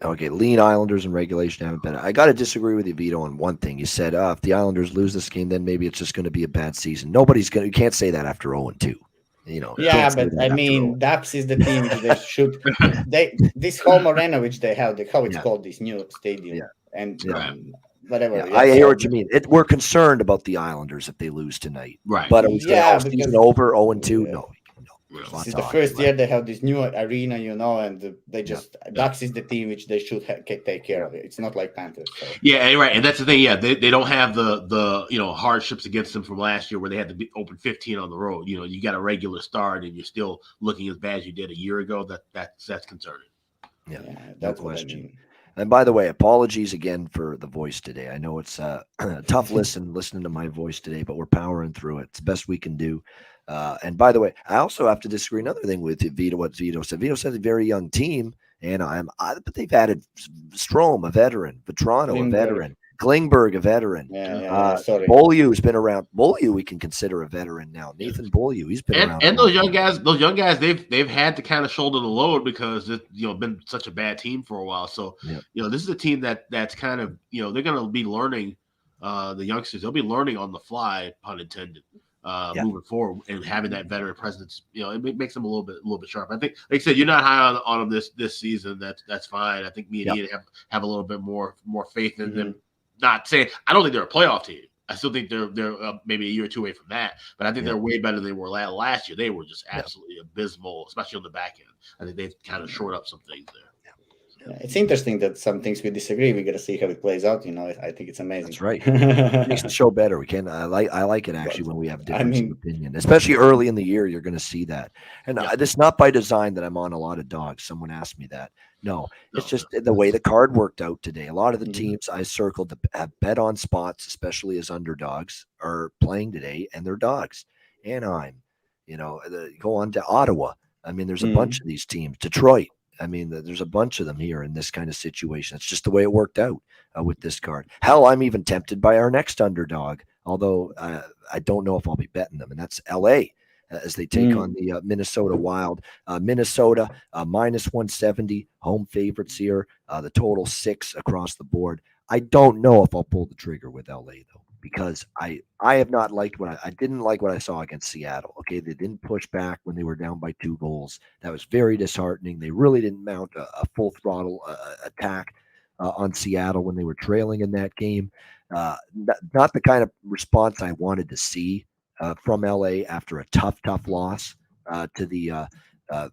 Okay, lean Islanders in regulation haven't been. I got to disagree with you, Vito, on one thing. You said if the Islanders lose this game, then maybe it's just going to be a bad season. Nobody's going. You can't say that after 0-2. You know. Yeah, but I mean, Ducks is the team which they should. This home arena which they have, how it's called, this new stadium, and whatever. I hear what you mean. We're concerned about the Islanders if they lose tonight, right? But are we saying season over 0-2? No. This is the first year they have this new arena, and they just Ducks is the team which they should take care of it. It's not like Panthers. So. Yeah, right, and that's the thing. Yeah, they don't have the hardships against them from last year where they had to be open 15 on the road. You got a regular start and you're still looking as bad as you did a year ago. That's concerning. Yeah, that's no question. I mean. And by the way, apologies again for the voice today. I know it's a tough listening to my voice today, but we're powering through it. It's the best we can do. And by the way, I also have to disagree another thing with Vito. What Vito said. Vito said a very young team, and but they've added Strome, a veteran, Vetrano, a veteran, Klingberg, a veteran. Sorry. Beaulieu's been around. Beaulieu we can consider a veteran now. Nathan Beaulieu, he's been around. And those young guys, they've had to kind of shoulder the load because it's been such a bad team for a while. So this is a team that's kind of they're going to be learning. The youngsters, they'll be learning on the fly, pun intended. Moving forward and having that veteran presence, it makes them a little bit sharp. I think, like I said, you're not high on them this season. That's fine. I think me and Ian have a little bit more faith in them. Not saying I don't think they're a playoff team. I still think they're maybe a year or two away from that. But I think they're way better than they were last year. They were just absolutely abysmal, especially on the back end. I think they've kind of shored up some things there. It's interesting that some things we disagree. We got to see how it plays out. I think it's amazing. That's right. It makes the show better. We can. I like it actually when we have difference of opinion, especially early in the year. You're going to see that, and this is not by design that I'm on a lot of dogs. Someone asked me that. No, it's just the way the card worked out today. A lot of the teams I circled to have bet on spots, especially as underdogs, are playing today, and they're dogs. Anaheim, go on to Ottawa. I mean, there's a bunch of these teams. Detroit. I mean, there's a bunch of them here in this kind of situation. It's just the way it worked out with this card. Hell, I'm even tempted by our next underdog, although I don't know if I'll be betting them, and that's LA as they take on the Minnesota Wild. Minnesota, minus 170, home favorites here. The total 6 across the board. I don't know if I'll pull the trigger with LA, though, because I have not liked I didn't like what I saw against Seattle. Okay, they didn't push back when they were down by 2 goals. That was very disheartening. They really didn't mount a full throttle attack on Seattle when they were trailing in that game. Not the kind of response I wanted to see from LA after a tough loss to the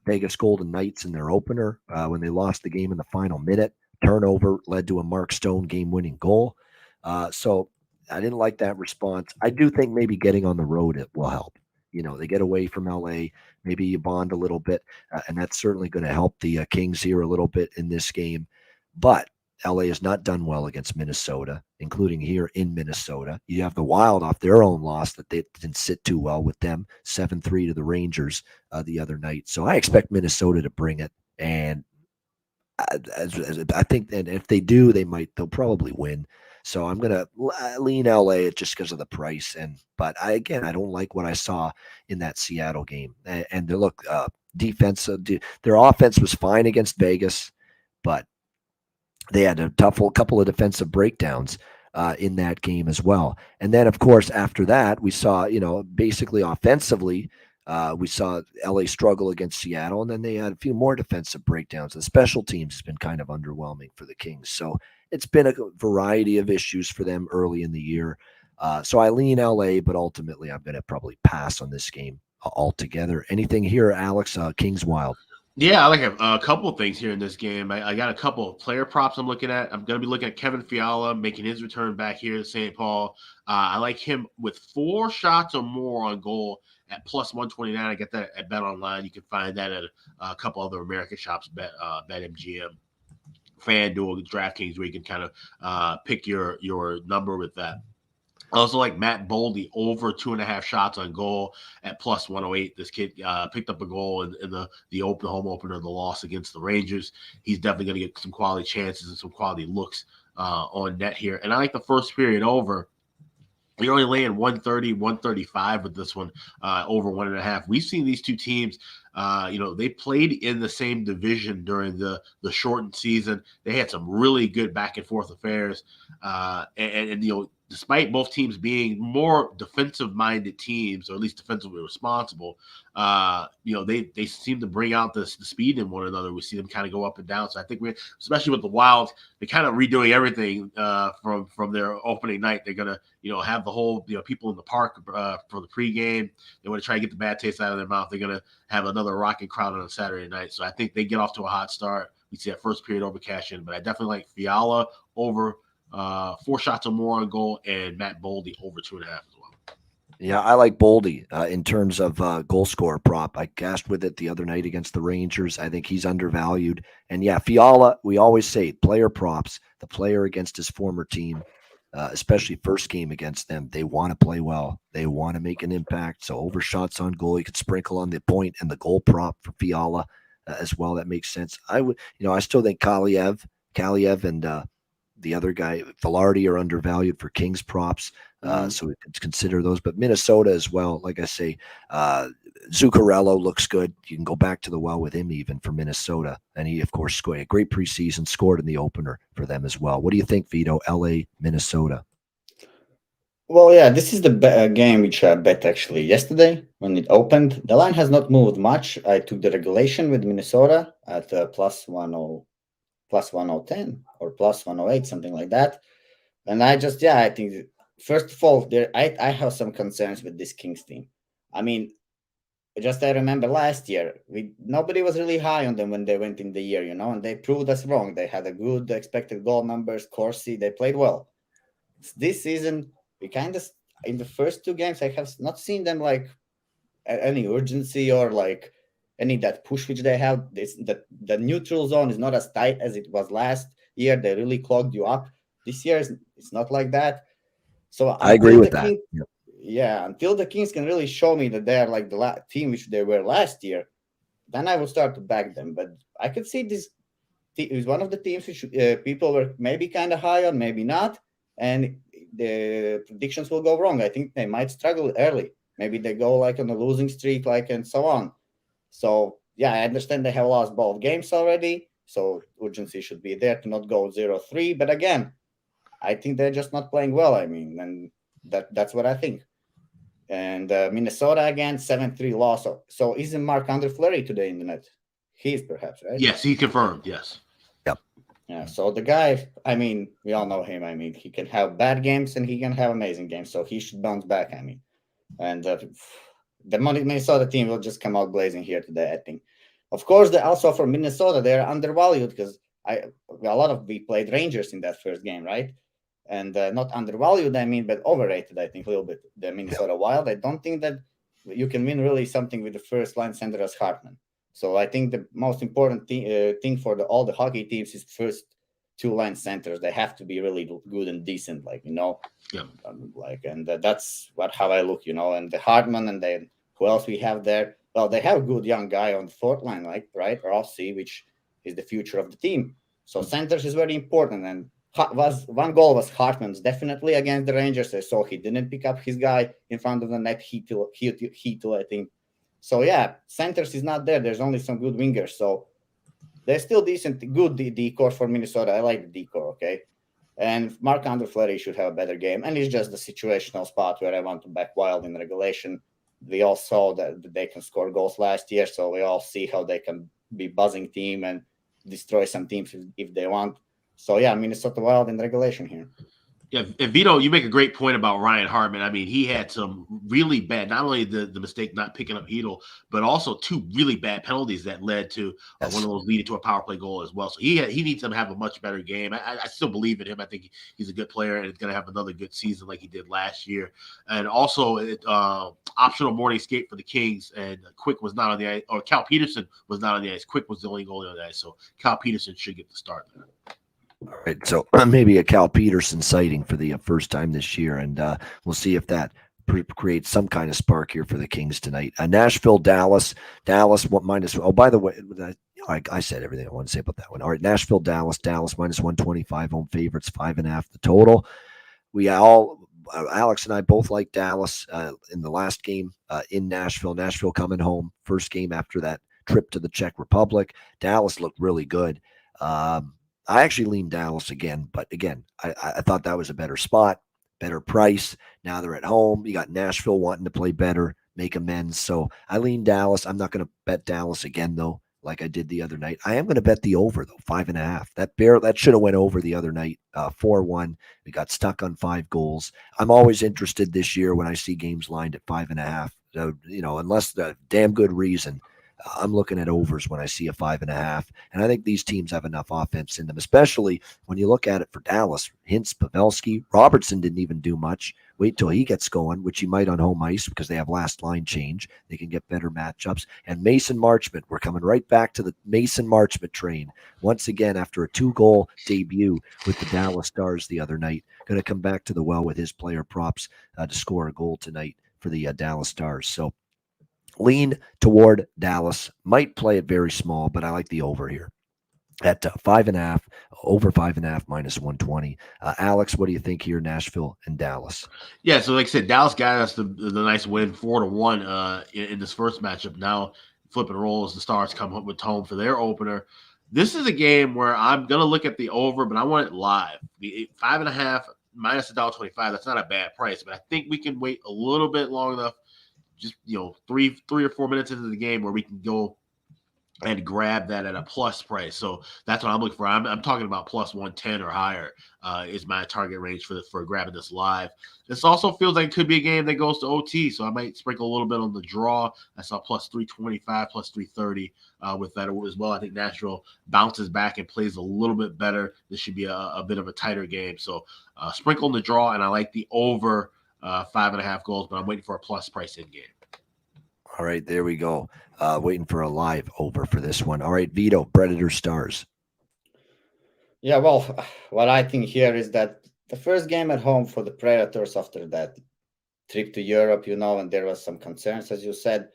Vegas Golden Knights in their opener when they lost the game in the final minute. Turnover led to a Mark Stone game-winning goal. So I didn't like that response. I do think maybe getting on the road it will help. They get away from LA, maybe you bond a little bit, and that's certainly going to help the Kings here a little bit in this game. But LA has not done well against Minnesota, including here in Minnesota. You have the Wild off their own loss that they didn't sit too well with them, 7-3 to the Rangers the other night. So I expect Minnesota to bring it, and I think that if they do, they'll probably win. So I'm going to lean LA just because of the price. But I don't like what I saw in that Seattle game. And look, their offense was fine against Vegas, but they had a couple of defensive breakdowns in that game as well. And then, of course, after that, we saw, basically offensively, we saw LA struggle against Seattle, and then they had a few more defensive breakdowns. The special teams has been kind of underwhelming for the Kings. So it's been a variety of issues for them early in the year. So I lean LA, but ultimately I'm going to probably pass on this game altogether. Anything here, Alex? Kings Wild. Yeah, I like a couple of things here in this game. I got a couple of player props I'm looking at. I'm going to be looking at Kevin Fiala making his return back here to St. Paul. I like him with 4 shots or more on goal at plus 129. I get that at Bet Online. You can find that at a couple other American shops, BetMGM, FanDuel, DraftKings, where you can kind of pick your number with that. I also like Matt Boldy over 2.5 shots on goal at plus 108. This kid picked up a goal in the home opener of the loss against the Rangers. He's definitely going to get some quality chances and some quality looks on net here. And I like the first period over You're only laying 130, 135 with this one, over 1.5. We've seen these two teams, they played in the same division during the shortened season. They had some really good back and forth affairs. And despite both teams being more defensive minded teams, or at least defensively responsible, they seem to bring out the speed in one another. We see them kind of go up and down. So I think especially with the Wild, they're kind of redoing everything from their opening night. They're gonna have the whole people in the park for the pregame. They want to try to get the bad taste out of their mouth. They're gonna have another rocking crowd on a Saturday night. So I think they get off to a hot start. We see that first period over cash in, but I definitely like Fiala over 4 shots or more on goal, and Matt Boldy over 2.5 as well. Yeah, I like Boldy in terms of goal scorer prop. I cashed with it the other night against the Rangers. I think he's undervalued. And yeah, Fiala, we always say player props, the player against his former team, especially first game against them, they want to play well. They want to make an impact. So over shots on goal, you could sprinkle on the point and the goal prop for Fiala as well. That makes sense. I still think Kaliev and the other guy, Velarde, are undervalued for Kings props. So we can consider those. But Minnesota as well, like I say, Zuccarello looks good. You can go back to the well with him even for Minnesota. And he, of course, scored a great preseason, scored in the opener for them as well. What do you think, Vito? LA, Minnesota? Well, yeah, this is the game which I bet actually yesterday when it opened. The line has not moved much. I took the regulation with Minnesota at plus 10 or plus 108, something like that. And I think, first of all, I have some concerns with this Kings team. I mean, I remember last year, nobody was really high on them when they went in the year, and they proved us wrong. They had a good expected goal numbers, Corsi, they played well. This season, we kind of, in the first 2 games, I have not seen them like any urgency or like any that push which they have. The neutral zone is not as tight as it was last year. They really clogged you up. This year it's not like that. So I agree with that. Yeah, until the Kings can really show me that they're like the team which they were last year, then I will start to back them. But I could see this is one of the teams which people were maybe kind of high on, maybe not, and the predictions will go wrong. I think they might struggle early. Maybe they go like on a losing streak, and so on. So yeah, I understand they have lost both games already, so urgency should be there to not go 0-3. But again, I think they're just not playing well. I mean, and that's what I think. And Minnesota again, 7-3 loss. So isn't Marc-Andre Fleury today in the net? He is perhaps, right? Yes, he confirmed. Yes. Yep. Yeah. So the guy, I mean, we all know him. I mean, he can have bad games and he can have amazing games. So he should bounce back. I mean, and the Minnesota team will just come out blazing here today, I think. Of course, also for Minnesota, they're undervalued because we played Rangers in that first game, right? And not undervalued, but overrated, I think, a little bit. The Minnesota Wild. I don't think that you can win really something with the first line center as Hartman. So I think the most important thing for all the hockey teams is first 2 line centers. They have to be really good and decent, Yeah. And that's how I look, and the Hartman, and then who else we have there? Well, they have a good young guy on the 4th line, right? Rossi, which is the future of the team. So centers is very important. And one goal was Hartman's definitely against the Rangers. So he didn't pick up his guy in front of the net. He I think. So yeah, centers is not there. There's only some good wingers. So they're still decent, good decor for Minnesota. I like the decor, okay? And Marc-Andre Fleury should have a better game. And it's just the situational spot where I want to back Wild in regulation. We all saw that they can score goals last year, so we all see how they can be buzzing team and destroy some teams if they want. So yeah, Minnesota Wild in regulation here. Yeah, and Vito, you make a great point about Ryan Hartman. I mean, he had some really bad, not only the mistake not picking up Hedl, but also 2 really bad penalties that led to one of those leading to a power play goal as well. So he needs to have a much better game. I still believe in him. I think he's a good player and is going to have another good season like he did last year. And also, optional morning skate for the Kings, and Quick was not on the ice, or Cal Peterson was not on the ice. Quick was the only goalie on the ice, so Cal Peterson should get the start there. All right, so maybe a Cal Peterson sighting for the first time this year, and we'll see if that creates some kind of spark here for the Kings tonight. Nashville, Dallas, minus. Oh, by the way, I said everything I want to say about that one. All right, Nashville, Dallas minus 125 home favorites, 5.5 the total. We all Alex and I both like Dallas in the last game in Nashville. Nashville coming home, first game after that trip to the Czech Republic. Dallas looked really good. I actually lean Dallas again, but again, I thought that was a better spot, better price. Now they're at home. You got Nashville wanting to play better, make amends. So I lean Dallas. I'm not going to bet Dallas again, though, like I did the other night. I am going to bet the over, though, 5.5. That should have went over the other night, 4-1. We got stuck on 5 goals. I'm always interested this year when I see games lined at 5.5. So, unless the damn good reason, I'm looking at overs when I see a 5.5. And I think these teams have enough offense in them, especially when you look at it for Dallas. Hintz, Pavelski, Robertson didn't even do much. Wait till he gets going, which he might on home ice because they have last line change. They can get better matchups. And Mason Marchment, we're coming right back to the Mason Marchment train. Once again, after a 2-goal debut with the Dallas Stars the other night, going to come back to the well with his player props to score a goal tonight for the Dallas Stars. So lean toward Dallas. Might play it very small, but I like the over here at 5.5, over 5.5 minus 120. Alex, what do you think here, Nashville and Dallas? Yeah, so like I said, Dallas got us the nice win 4-1 in this first matchup. Now flipping roles, the Stars come up with home for their opener. This is a game where I'm gonna look at the over, but I want it live. The 5.5 minus $1.25. That's not a bad price, but I think we can wait a little bit long enough. Just 3 or 4 minutes into the game where we can go and grab that at a plus price. So that's what I'm looking for. I'm talking about plus 110 or higher is my target range for grabbing this live. This also feels like it could be a game that goes to OT, so I might sprinkle a little bit on the draw. I saw plus 325, plus 330 with that as well. I think Nashville bounces back and plays a little bit better. This should be a bit of a tighter game. So sprinkle on the draw, and I like the over 5.5 goals, but I'm waiting for a plus price in game. All right, there we go. Waiting for a live over for this one. All right, Vito, Predator Stars. Yeah, well, what I think here is that the first game at home for the Predators after that trip to Europe, and there was some concerns, as you said.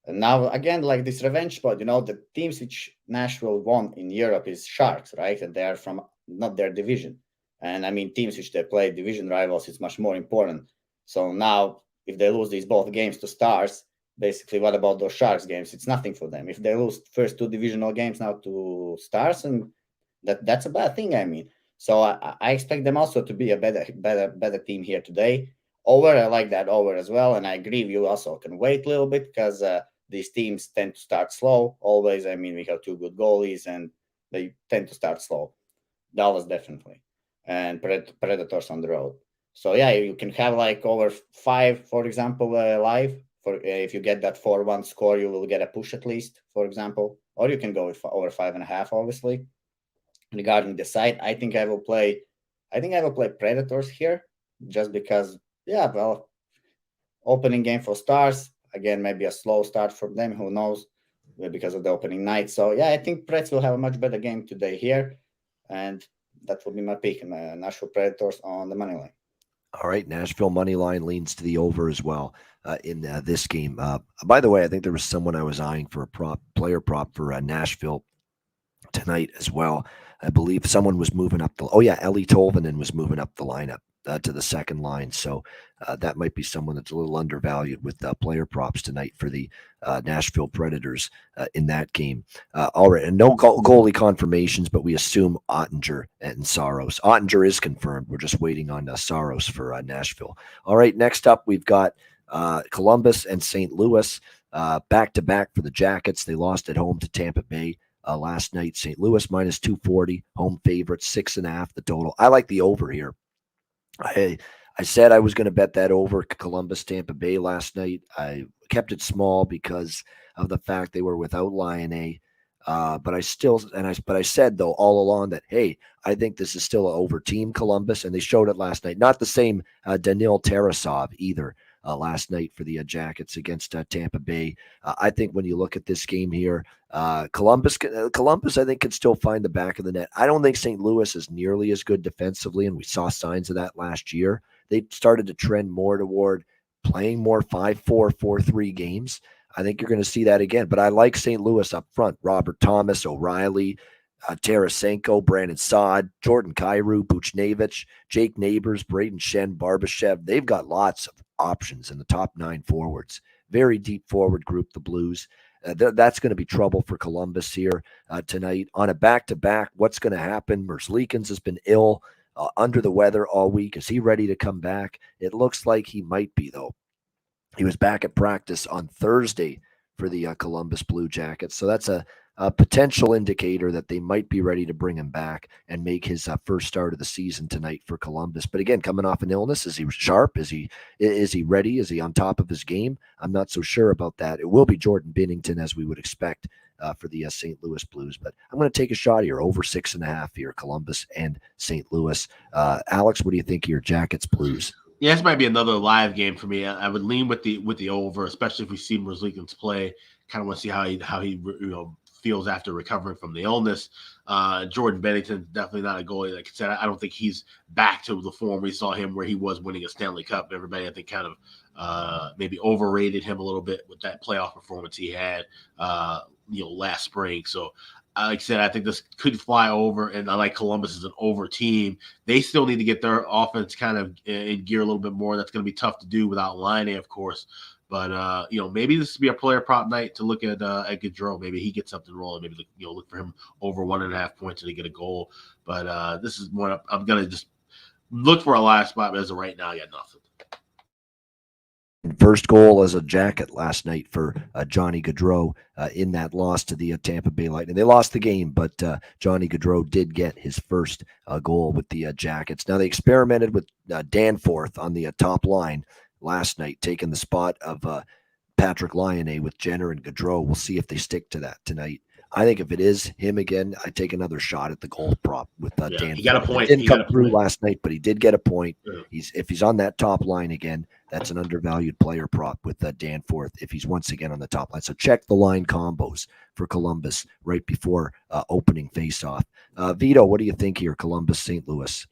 And now, again, like this revenge spot, the teams which Nashville won in Europe is Sharks, right? And they are from not their division. And I mean, teams which they play division rivals is much more important. So now, if they lose these both games to Stars, basically, what about those Sharks games? It's nothing for them. If they lose first 2 divisional games now to Stars, and that's a bad thing. I mean, so I expect them also to be a better team here today. Over, I like that over as well, and I agree. You also can wait a little bit because these teams tend to start slow. Always, I mean, we have 2 good goalies, and they tend to start slow. Dallas definitely, and Predators on the road. So yeah, you can have like over 5, for example, live. If you get that 4-1 score, you will get a push at least, for example, or you can go with over 5.5. Obviously, regarding the side, I think I will play Predators here, just because. Yeah, well, opening game for Stars again, maybe a slow start for them. Who knows? Because of the opening night. So yeah, I think Preds will have a much better game today here, and that will be my pick. Nashville Predators on the money line. All right, Nashville money line leans to the over as well in this game. By the way, I think there was someone I was eyeing for a player prop for Nashville tonight as well. I believe someone was moving up Ellie Tolvanen was moving up the lineup to the second line. So that might be someone that's a little undervalued with player props tonight for the Nashville Predators in that game. All right, and no goalie confirmations, but we assume Ottinger and Saros. Ottinger is confirmed. We're just waiting on Saros for Nashville. All right, next up we've got Columbus and St. Louis back-to-back for the Jackets. They lost at home to Tampa Bay last night. St. Louis minus 240, home favorite, 6.5 the total. I like the over here. I said I was going to bet that over Columbus Tampa Bay last night. I kept it small because of the fact they were without Lion but I said though all along that, hey, I think this is still an over team Columbus, and they showed it last night. Not the same Danil Tarasov either last night for the Jackets against Tampa Bay. I think when you look at this game here, Columbus I think can still find the back of the net. I don't think St. Louis is nearly as good defensively, and we saw signs of that last year. They started to trend more toward playing more 5-4, 4-3 games. I think you're going to see that again. But I like St. Louis up front. Robert Thomas, O'Reilly, Tarasenko, Brandon Saad, Jordan Kyrou, Buchnevich, Jake Neighbors, Braden Shen, Barbashev. They've got lots of options in the top 9 forwards. Very deep forward group, the Blues. That's going to be trouble for Columbus here tonight. On a back-to-back, what's going to happen? Merzlikins has been ill, under the weather all week. Is he ready to come back? It looks like he might be, though. He was back at practice on Thursday for the Columbus Blue Jackets. So that's a potential indicator that they might be ready to bring him back and make his first start of the season tonight for Columbus. But again, coming off an illness, is he sharp? Is he ready? Is he on top of his game? I'm not so sure about that. It will be Jordan Binnington, as we would expect for the St. Louis Blues. But I'm going to take a shot here, over 6.5 here, Columbus and St. Louis. Alex, what do you think of your Jackets Blues? Yeah, this might be another live game for me. I would lean with the over, especially if we see Merzlikins play. Kind of want to see how he feels after recovering from the illness. Jordan Binnington, definitely not a goalie. Like I said, I don't think he's back to the form we saw him where he was winning a Stanley Cup. Everybody, I think, kind of maybe overrated him a little bit with that playoff performance he had, last spring. So, like I said, I think this could fly over, and I like Columbus as an over team. They still need to get their offense kind of in gear a little bit more. That's going to be tough to do without Line, of course. But maybe this would be a player prop night to look at Gaudreau. Maybe he gets something rolling. Maybe look for him over 1.5 points and he get a goal. But this is one I'm going to just look for a live spot. But as of right now, I got nothing. First goal as a Jacket last night for Johnny Gaudreau in that loss to the Tampa Bay Lightning. They lost the game, but Johnny Gaudreau did get his first goal with the Jackets. Now, they experimented with Danforth on the top line last night, taking the spot of Patrick Laine with Jenner and Gaudreau. We'll see if they stick to that tonight. I think if it is him again, I take another shot at the goal prop with Danforth. He got a point. It didn't come through last night, but he did get a point. Yeah. If he's on that top line again, that's an undervalued player prop with Danforth if he's once again on the top line. So check the line combos for Columbus right before opening faceoff. Vito, what do you think here, Columbus, St. Louis?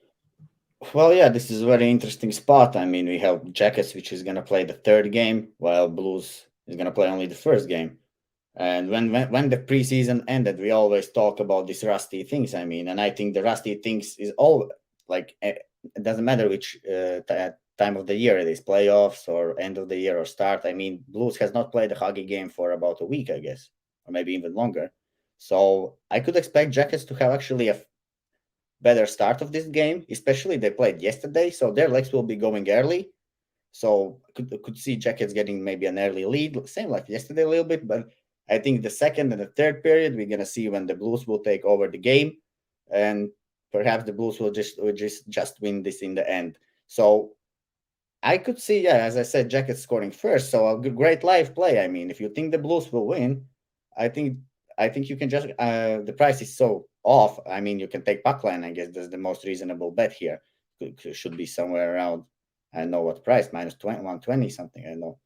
Well, yeah, this is a very interesting spot. I mean, we have Jackets, which is going to play the third game, while Blues is going to play only the first game. And when the preseason ended, we always talk about these rusty things. I mean, and I think the rusty things is all like, it doesn't matter which time of the year it is, playoffs or end of the year or start. I mean, Blues has not played a hockey game for about a week, I guess, or maybe even longer. So I could expect Jackets to have actually a better start of this game, especially they played yesterday, so their legs will be going early. So could see Jackets getting maybe an early lead, same like yesterday a little bit, but I think the second and the third period, we're going to see when the Blues will take over the game, and perhaps the Blues will just win this in the end. So I could see, yeah, as I said, Jackets scoring first. So a great live play. I mean, if you think the Blues will win, I think you can just the price is so off. I mean, you can take puck line. I guess that's the most reasonable bet here. It should be somewhere around, I don't know what price, minus 120 something. I know.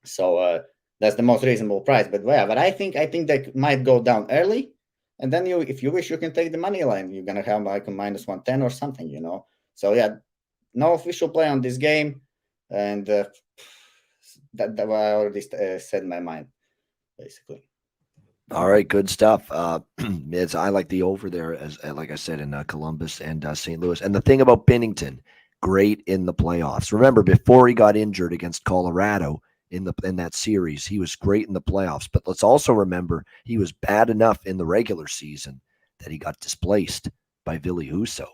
So that's the most reasonable price. But yeah, but I think they might go down early, and then if you wish, you can take the money line. You're gonna have like a minus 110 or something, So yeah, no official play on this game, and that I already said my mind, basically. All right, good stuff. I like the over there, as like I said, in Columbus and St. Louis. And the thing about Binnington, great in the playoffs. Remember, before he got injured against Colorado in that series, he was great in the playoffs. But let's also remember he was bad enough in the regular season that he got displaced by Ville Husso.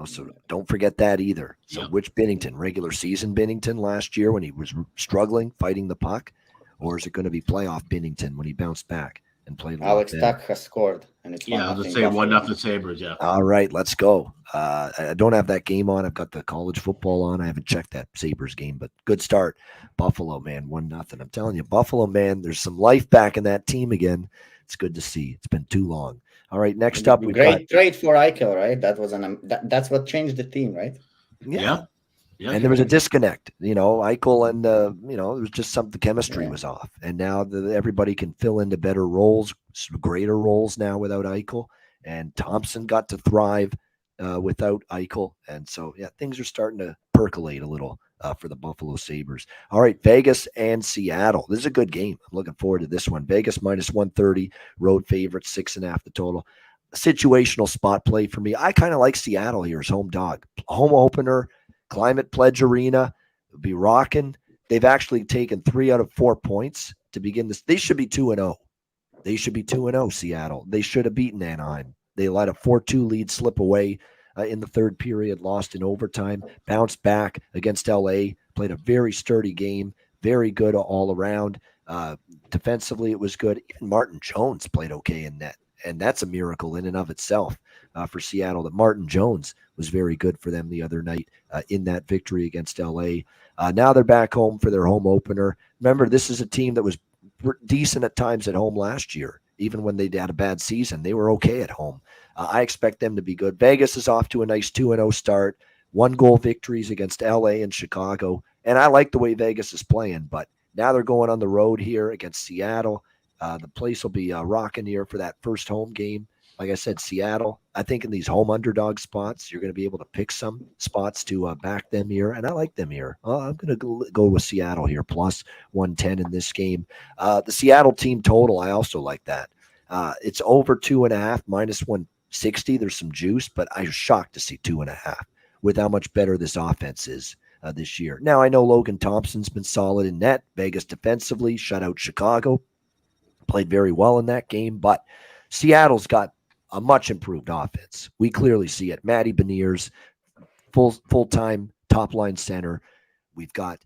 So don't forget that either. So which Binnington, regular season Binnington last year when he was struggling fighting the puck, or is it going to be playoff Binnington when he bounced back and played? Alex Tuck has scored, and it's I'll just say 1-0 Sabres. Yeah. All right, let's go. I don't have that game on. I've got the college football on. I haven't checked that Sabres game, but good start. Buffalo, man, 1-0. I'm telling you, Buffalo, man, there's some life back in that team again. It's good to see. It's been too long. All right, next up, we great trade for Eichel, right? That was that's what changed the team, right? Yeah. And there was a disconnect, Eichel and it was just the chemistry was off, and now everybody can fill into better roles, greater roles now without Eichel, and Thompson got to thrive without Eichel, and so things are starting to percolate a little for the Buffalo Sabres. All right, Vegas and Seattle. This is a good game. I'm looking forward to this one. Vegas minus 130, road favorite, 6.5 the total. situational spot play for me. I kind of like Seattle here as home dog. Home opener, Climate Pledge Arena, would be rocking. They've actually taken 3 out of 4 points to begin this. They should be 2-0. They should be 2-0, Seattle. They should have beaten Anaheim. They let a 4-2 lead slip away in the third period, lost in overtime, bounced back against LA, played a very sturdy game, very good all around. Defensively, it was good. Even Martin Jones played okay in net, and that's a miracle in and of itself for Seattle, that Martin Jones was very good for them the other night in that victory against LA. Now they're back home for their home opener. Remember, this is a team that was decent at times at home last year. Even when they had a bad season, they were okay at home. I expect them to be good. Vegas is off to a nice 2-0 start. 1-goal victories against LA and Chicago. And I like the way Vegas is playing, but now they're going on the road here against Seattle. The place will be rocking here for that first home game. Like I said, Seattle, I think in these home underdog spots, you're going to be able to pick some spots to back them here, and I like them here. I'm going to go with Seattle here, plus 110 in this game. The Seattle team total, I also like that. It's over 2.5, minus 160. There's some juice, but I was shocked to see 2.5 with how much better this offense is this year. Now, I know Logan Thompson's been solid in net. Vegas defensively, shut out Chicago, played very well in that game, but Seattle's got a much improved offense. We clearly see it. Matty Beniers, full-time top-line center. We've got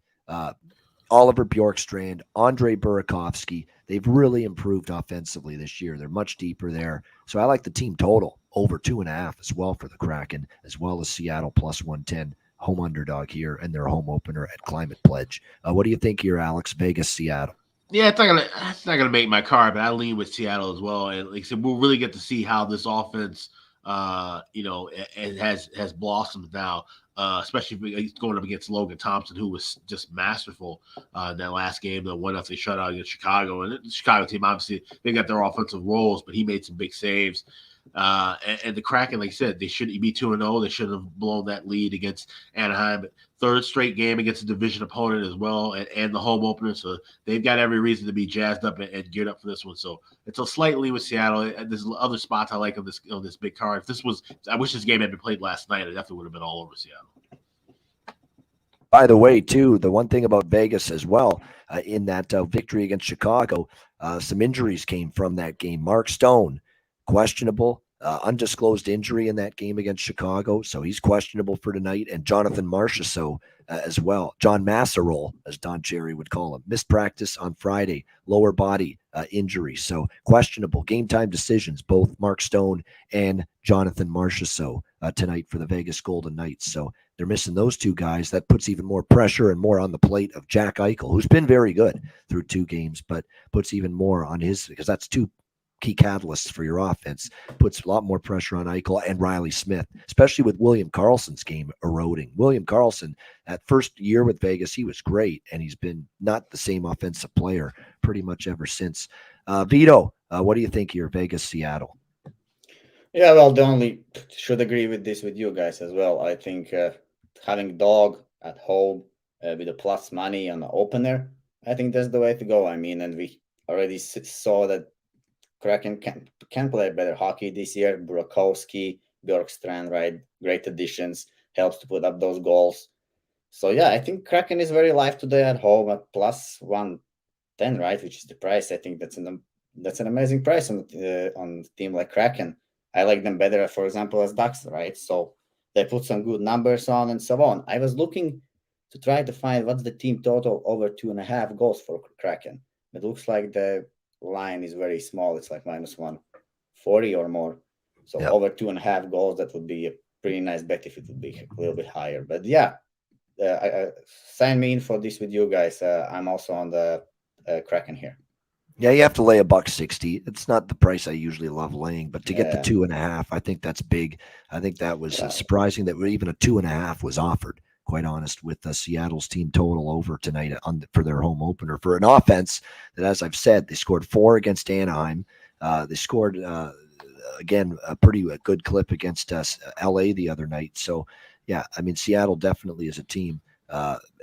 Oliver Bjorkstrand, Andre Burakovsky. They've really improved offensively this year. They're much deeper there. So I like the team total over 2.5 as well for the Kraken, as well as Seattle plus 110, home underdog here, and their home opener at Climate Pledge. What do you think here, Alex? Vegas, Seattle. Yeah, it's not gonna make my card, but I lean with Seattle as well. And like I said, we'll really get to see how this offense, it has blossomed now. Especially if he's going up against Logan Thompson, who was just masterful in that last game, the 1-0 shutout against Chicago. And the Chicago team, obviously, they got their offensive roles, but he made some big saves. And the Kraken, like I said, they shouldn't be 2-0. They should have blown that lead against Anaheim. But third straight game against a division opponent as well, and the home opener. So they've got every reason to be jazzed up and geared up for this one. So it's a slight lead with Seattle. There's other spots I like on this big card. I wish this game had been played last night. It definitely would have been all over Seattle. By the way, too, the one thing about Vegas as well, in that victory against Chicago, some injuries came from that game. Mark Stone, questionable, undisclosed injury in that game against Chicago, so he's questionable for tonight. And Jonathan Marchessault as well. John Masserole, as Don Cherry would call him, missed practice on Friday, lower body injury, so questionable. Game time decisions, both Mark Stone and Jonathan Marchessault tonight for the Vegas Golden Knights. So they're missing those two guys. That puts even more pressure and more on the plate of Jack Eichel, who's been very good through 2 games, but puts even more on his, because that's 2 key catalysts for your offense. Puts a lot more pressure on Eichel and Riley Smith, especially with William Karlsson's game eroding. William Karlsson, that first year with Vegas, he was great, and he's been not the same offensive player pretty much ever since. Vito, what do you think here, Vegas, Seattle? Yeah, well, the only should agree with this with you guys as well. I think having dog at home with a plus money on the opener, I think that's the way to go. I mean, and we already saw that Kraken can play better hockey this year. Burakovsky, Bjorkstrand, right? Great additions, helps to put up those goals. So yeah, I think Kraken is very live today at home at plus 110, right? Which is the price. I think that's an amazing price on a team like Kraken. I like them better, for example, as Ducks, right? So they put some good numbers on and so on. I was looking to try to find what's the team total over 2.5 goals for Kraken. It looks like the line is very small. It's like minus 140 or more. So over 2.5 goals, that would be a pretty nice bet if it would be a little bit higher. But yeah, sign me in for this with you guys. I'm also on the Kraken here. Yeah, you have to lay $1.60. It's not the price I usually love laying, but to get the 2.5, I think that's big. I think that was surprising that even a 2.5 was offered, quite honest, with Seattle's team total over tonight for their home opener for an offense that, as I've said, they scored 4 against Anaheim. They scored, again, a pretty good clip against LA the other night. So, yeah, I mean, Seattle definitely is a team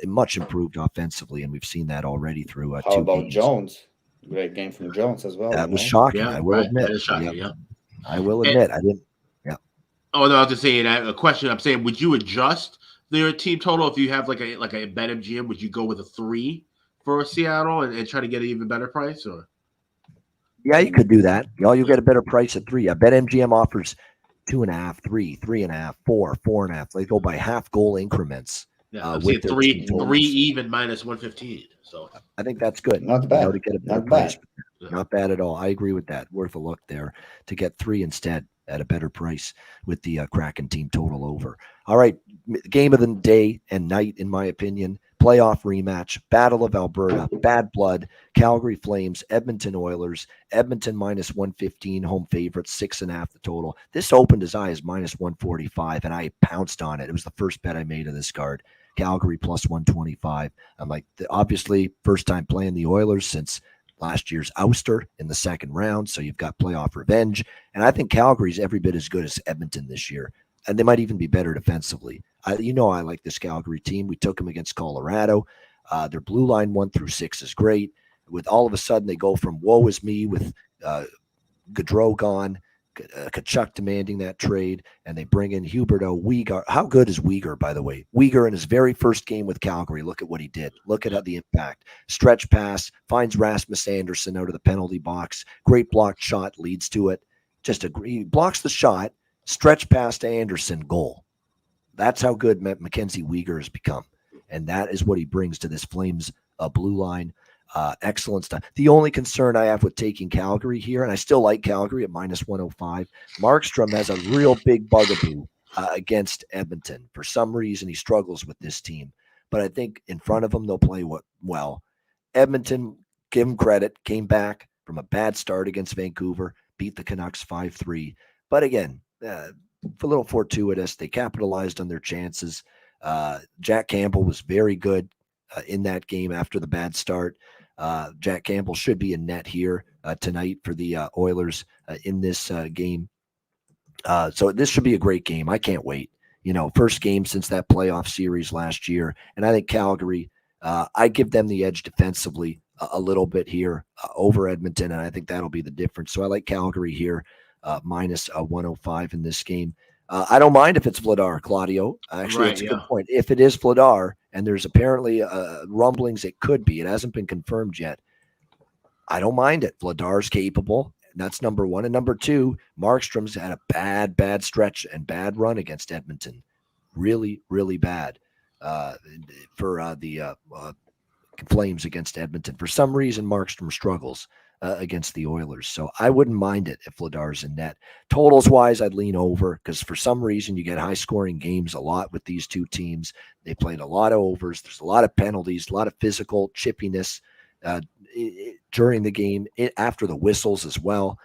much improved offensively, and we've seen that already through 2 games. Jones? Great game from Jones as well. That was shocking. Yeah, I will admit. That is shocking. Yeah. I will admit, I didn't. Yeah. Oh no, I was just saying a question. I'm saying, would you adjust their team total if you have like a BetMGM? Would you go with a 3 for Seattle and try to get an even better price? Or Yeah, you could do that. You'll get a better price at 3. I bet MGM offers 2.5, 3, 3.5, 4, 4.5. They go by half goal increments. yeah, I'm With saying their team 3 totals. even minus 115. So I think that's good. Not bad. To get a better Not price. bad. Not bad at all. I agree with that. Worth a look there to get 3 instead at a better price with the Kraken team total over. All right, game of the day and night, in my opinion. Playoff rematch, Battle of Alberta, Bad Blood, Calgary Flames, Edmonton Oilers, Edmonton minus 115, home favorites, 6.5 the total. This opened as high as minus 145, and I pounced on it. It was the first bet I made of this card. Calgary plus 125. I'm like, obviously, first time playing the Oilers since last year's ouster in the second round. So you've got playoff revenge. And I think Calgary's every bit as good as Edmonton this year. And they might even be better defensively. I like this Calgary team. We took them against Colorado. Their blue line 1 through 6 is great. With all of a sudden, they go from woe is me with Gaudreau gone, Kachuk demanding that trade, and they bring in Huberdeau. Weegar. How good is Weegar, by the way? Weegar in his very first game with Calgary. Look at what he did. Look at the impact. Stretch pass, finds Rasmus Anderson out of the penalty box. Great blocked shot, leads to it. He blocks the shot, stretch pass to Anderson, goal. That's how good Mackenzie Weegar has become. And that is what he brings to this Flames blue line. Excellent stuff. The only concern I have with taking Calgary here, and I still like Calgary at minus 105, Markstrom has a real big bugaboo against Edmonton. For some reason, he struggles with this team. But I think in front of him, they'll play well. Edmonton, give him credit, came back from a bad start against Vancouver, beat the Canucks 5-3. But again, a little fortuitous. They capitalized on their chances. Jack Campbell was very good in that game after the bad start. Jack Campbell should be in net here tonight for the Oilers in this game. So this should be a great game. I can't wait. First game since that playoff series last year. And I think Calgary, I give them the edge defensively a little bit here over Edmonton, and I think that'll be the difference. So I like Calgary here, minus 105 in this game. I don't mind if it's Vladar, Claudio. Actually, it's a good point. If it is Vladar, and there's apparently rumblings it could be, it hasn't been confirmed yet, I don't mind it. Vladar's capable. That's number one. And number two, Markstrom's had a bad stretch and bad run against Edmonton. Really, really bad for the Flames against Edmonton. For some reason, Markstrom struggles against the Oilers. So I wouldn't mind it if Vladar's in net. Totals-wise, I'd lean over because for some reason you get high-scoring games a lot with these two teams. They played a lot of overs. There's a lot of penalties, a lot of physical chippiness during the game, after the whistles as well.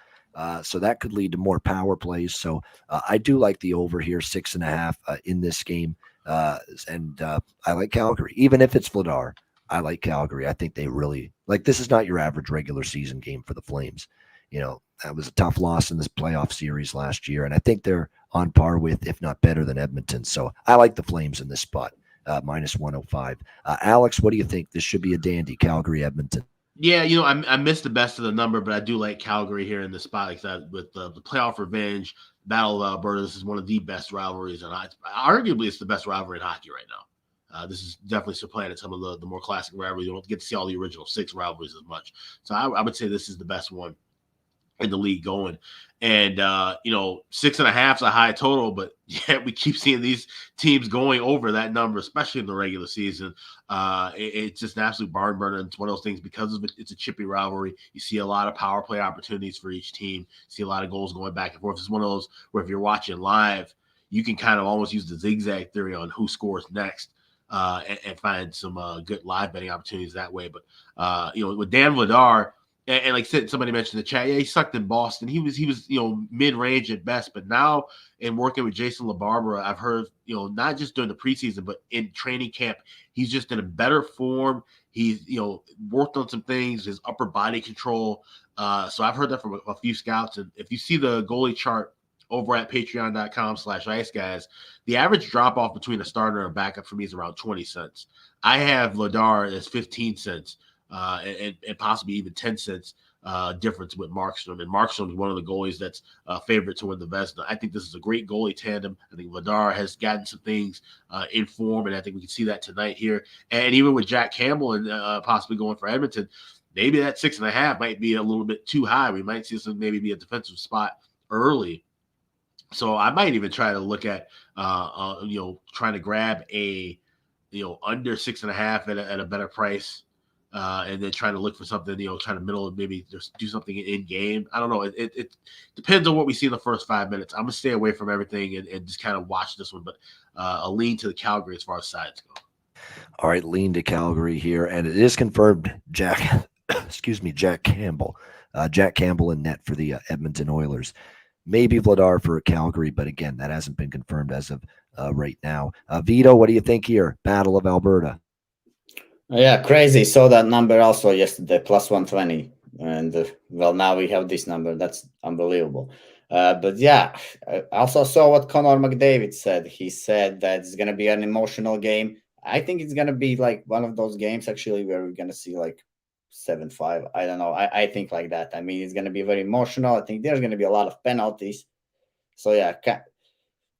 So that could lead to more power plays. So I do like the over here, 6.5 in this game. And I like Calgary. Even if it's Vladar, I like Calgary. I think they really this is not your average regular season game for the Flames. That was a tough loss in this playoff series last year. And I think they're on par with, if not better than Edmonton. So I like the Flames in this spot, minus 105. Alex, what do you think? This should be a dandy, Calgary, Edmonton. Yeah, I missed the best of the number, but I do like Calgary here in the spot like that with the playoff revenge, Battle of Alberta. This is one of the best rivalries, and arguably it's the best rivalry in hockey right now. This is definitely supplanted some of the more classic rivalries. You don't get to see all the original 6 rivalries as much. So I would say this is the best one in the league going. And 6.5 is a high total, but yeah, we keep seeing these teams going over that number, especially in the regular season. It's just an absolute barn burner. It's one of those things because it's a chippy rivalry. You see a lot of power play opportunities for each team. You see a lot of goals going back and forth. It's one of those where if you're watching live, you can kind of almost use the zigzag theory on who scores next. And find some good live betting opportunities that way. But with Dan Vladar, and like I said, somebody mentioned in the chat, yeah, he sucked in Boston. He was mid-range at best. But now in working with Jason LaBarbera, I've heard not just during the preseason, but in training camp, he's just in a better form. He's worked on some things, his upper body control. So I've heard that from a few scouts. And if you see the goalie chart over at patreon.com/ice guys, the average drop off between a starter and a backup for me is around 20 cents. I have Vladar as 15 cents and possibly even 10 cents difference with Markstrom. And Markstrom is one of the goalies that's favorite to win the Vezina. I think this is a great goalie tandem. I think Vladar has gotten some things in form, and I think we can see that tonight here. And even with Jack Campbell and possibly going for Edmonton, maybe that 6.5 might be a little bit too high. We might see some maybe be a defensive spot early. So I might even try to look at, trying to grab a, under 6.5 at a better price, and then trying to look for something, trying to middle and maybe just do something in game. I don't know. It depends on what we see in the first 5 minutes. I'm gonna stay away from everything and just kind of watch this one, but a lean to the Calgary as far as sides go. All right, lean to Calgary here, and it is confirmed. Jack, Jack Campbell, Jack Campbell in net for the Edmonton Oilers. Maybe Vladar for Calgary, but again, that hasn't been confirmed as of right now. Vito, what do you think here? Battle of Alberta. Yeah, crazy. Saw that number also yesterday, plus 120. And well, now we have this number. That's unbelievable. But yeah, I also saw what Connor McDavid said. He said that it's going to be an emotional game. I think it's going to be like one of those games actually where we're going to see like 7-5. I don't know. I think like that. I mean, it's going to be very emotional. I think there's going to be a lot of penalties. So yeah,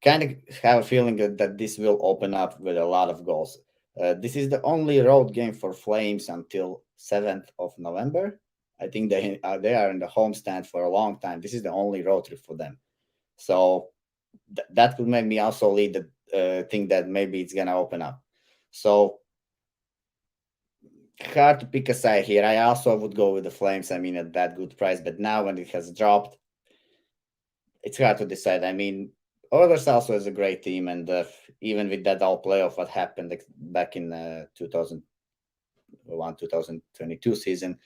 kind of have a feeling that this will open up with a lot of goals. This is the only road game for Flames until 7th of November. I think they are in the homestand for a long time. This is the only road trip for them. So that could make me also lead the think that maybe it's going to open up. So hard to pick a side here. I also would go with the Flames. I mean, at that good price. But now when it has dropped, it's hard to decide. I mean, Oilers also is a great team, and even with that all playoff, what happened back in 2022 season,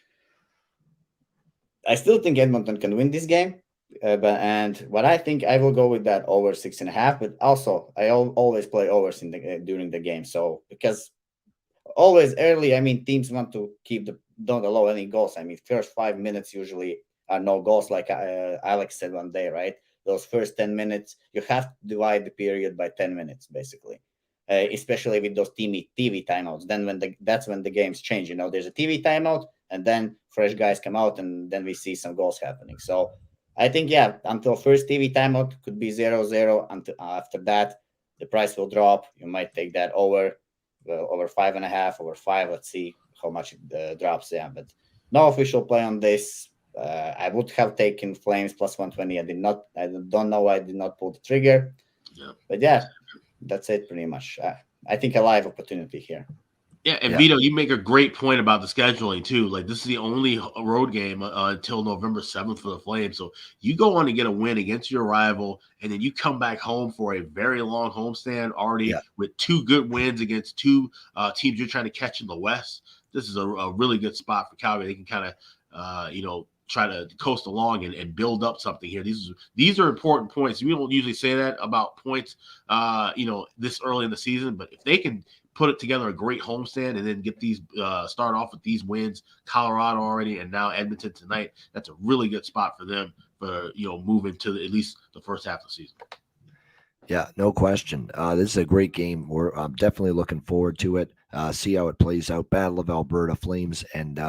I still think Edmonton can win this game. And what I think, I will go with that over 6.5. But also, I always play overs during the game. So because always early, I mean, teams want to don't allow any goals. I mean, first 5 minutes usually are no goals, like Alex said one day, right? Those first 10 minutes, you have to divide the period by 10 minutes, basically, especially with those TV timeouts. Then that's when the games change. There's a TV timeout, and then fresh guys come out, and then we see some goals happening. So I think, yeah, until first TV timeout could be 0-0. Until after that, the price will drop. You might take that over 5.5, over 5. Let's see how much it drops. Yeah, but no official play on this. I would have taken Flames plus 120. I don't know why I did not pull the trigger. Yeah. But yeah, that's it pretty much. I think a live opportunity here. Yeah, and Vito, you make a great point about the scheduling too. Like, this is the only road game until November 7th for the Flames. So you go on to get a win against your rival, and then you come back home for a very long homestand already with 2 good wins against 2 teams you're trying to catch in the West. This is a really good spot for Calgary. They can kind of, try to coast along and build up something here. These are important points. We don't usually say that about points, this early in the season, but if they can put it together a great homestand and then get these start off with these wins, Colorado already and now Edmonton tonight, that's a really good spot for them for moving to at least the first half of the season. Yeah, no question. This is a great game. I'm definitely looking forward to it. See how it plays out. Battle of Alberta, Flames and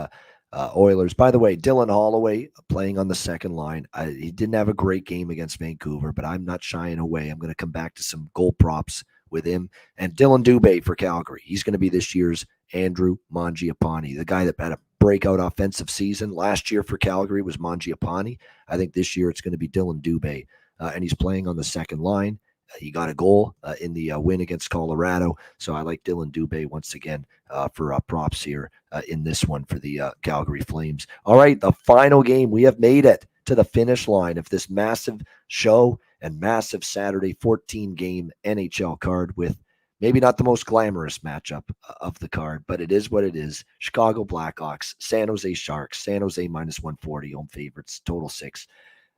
Oilers. By the way, Dylan Holloway playing on the second line. He didn't have a great game against Vancouver, but I'm not shying away. I'm going to come back to some goal props with him. And Dylan Dubé for Calgary. He's going to be this year's Andrew Mangiapane, the guy that had a breakout offensive season. Last year for Calgary was Mangiapane. I think this year it's going to be Dylan Dubé, and he's playing on the second line. He got a goal in the win against Colorado. So I like Dylan Dubé once again for props here in this one for the Calgary Flames. All right, the final game. We have made it to the finish line of this massive show and massive Saturday 14-game NHL card with maybe not the most glamorous matchup of the card, but it is what it is. Chicago Blackhawks, San Jose Sharks, San Jose minus 140, home favorites, total 6.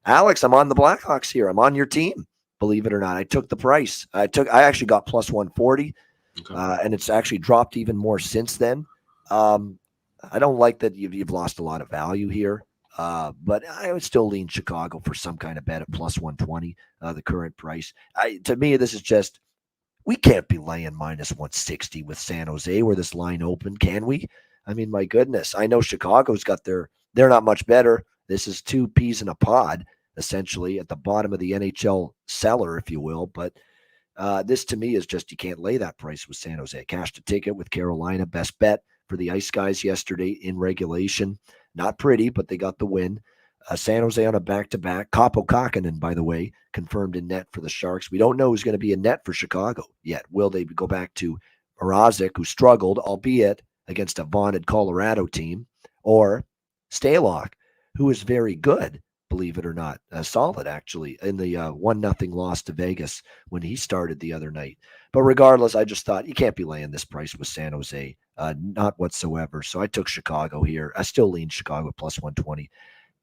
Alex, I'm on the Blackhawks here. I'm on your team. Believe it or not, I took the price. I actually got plus 140, and it's actually dropped even more since then. I don't like that you've lost a lot of value here, but I would still lean Chicago for some kind of bet at plus 120, the current price. To me, this is just, we can't be laying minus 160 with San Jose where this line opened, can we? I mean, my goodness. I know Chicago's got their They're not much better. This is two peas in a pod, essentially, at the bottom of the NHL cellar, if you will. But this to me is just you can't lay that price with San Jose. Cashed a ticket with Carolina. Best bet for the Ice Guys yesterday in regulation. Not pretty, but they got the win. San Jose on a back-to-back. Kaapo Kakkonen, by the way, confirmed in net for the Sharks. We don't know who's going to be in net for Chicago yet. Will they go back to Mrazek, who struggled, albeit against a vaunted Colorado team, or Stalock, who is very good, believe it or not, solid actually in the 1-0 loss to Vegas when he started the other night. But regardless, I just thought you can't be laying this price with San Jose, not whatsoever. So I took Chicago here. I still lean Chicago plus 120.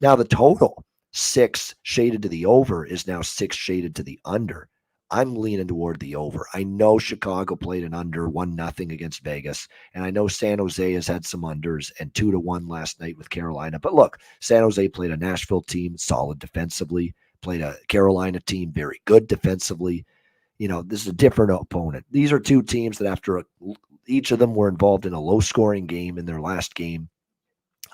Now the total 6 shaded to the over is now 6 shaded to the under. I'm leaning toward the over. I know Chicago played an under 1-0 against Vegas, and I know San Jose has had some unders and 2-1 last night with Carolina. But look, San Jose played a Nashville team, solid defensively, played a Carolina team, very good defensively. This is a different opponent. These are two teams that each of them were involved in a low-scoring game in their last game.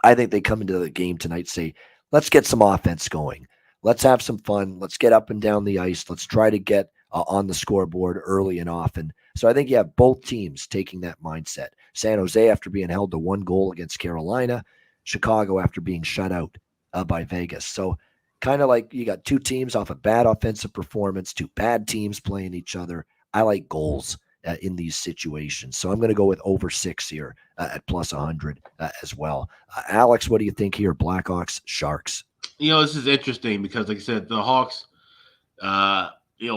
I think they come into the game tonight, say, let's get some offense going. Let's have some fun. Let's get up and down the ice. Let's try to get on the scoreboard early and often. So I think you have both teams taking that mindset. San Jose after being held to 1 goal against Carolina, Chicago after being shut out by Vegas. So kind of like you got two teams off a bad offensive performance, two bad teams playing each other. I like goals in these situations. So I'm going to go with over 6 here at plus 100 as well. Alex, what do you think here? Blackhawks, Sharks. This is interesting because, like I said, the Hawks,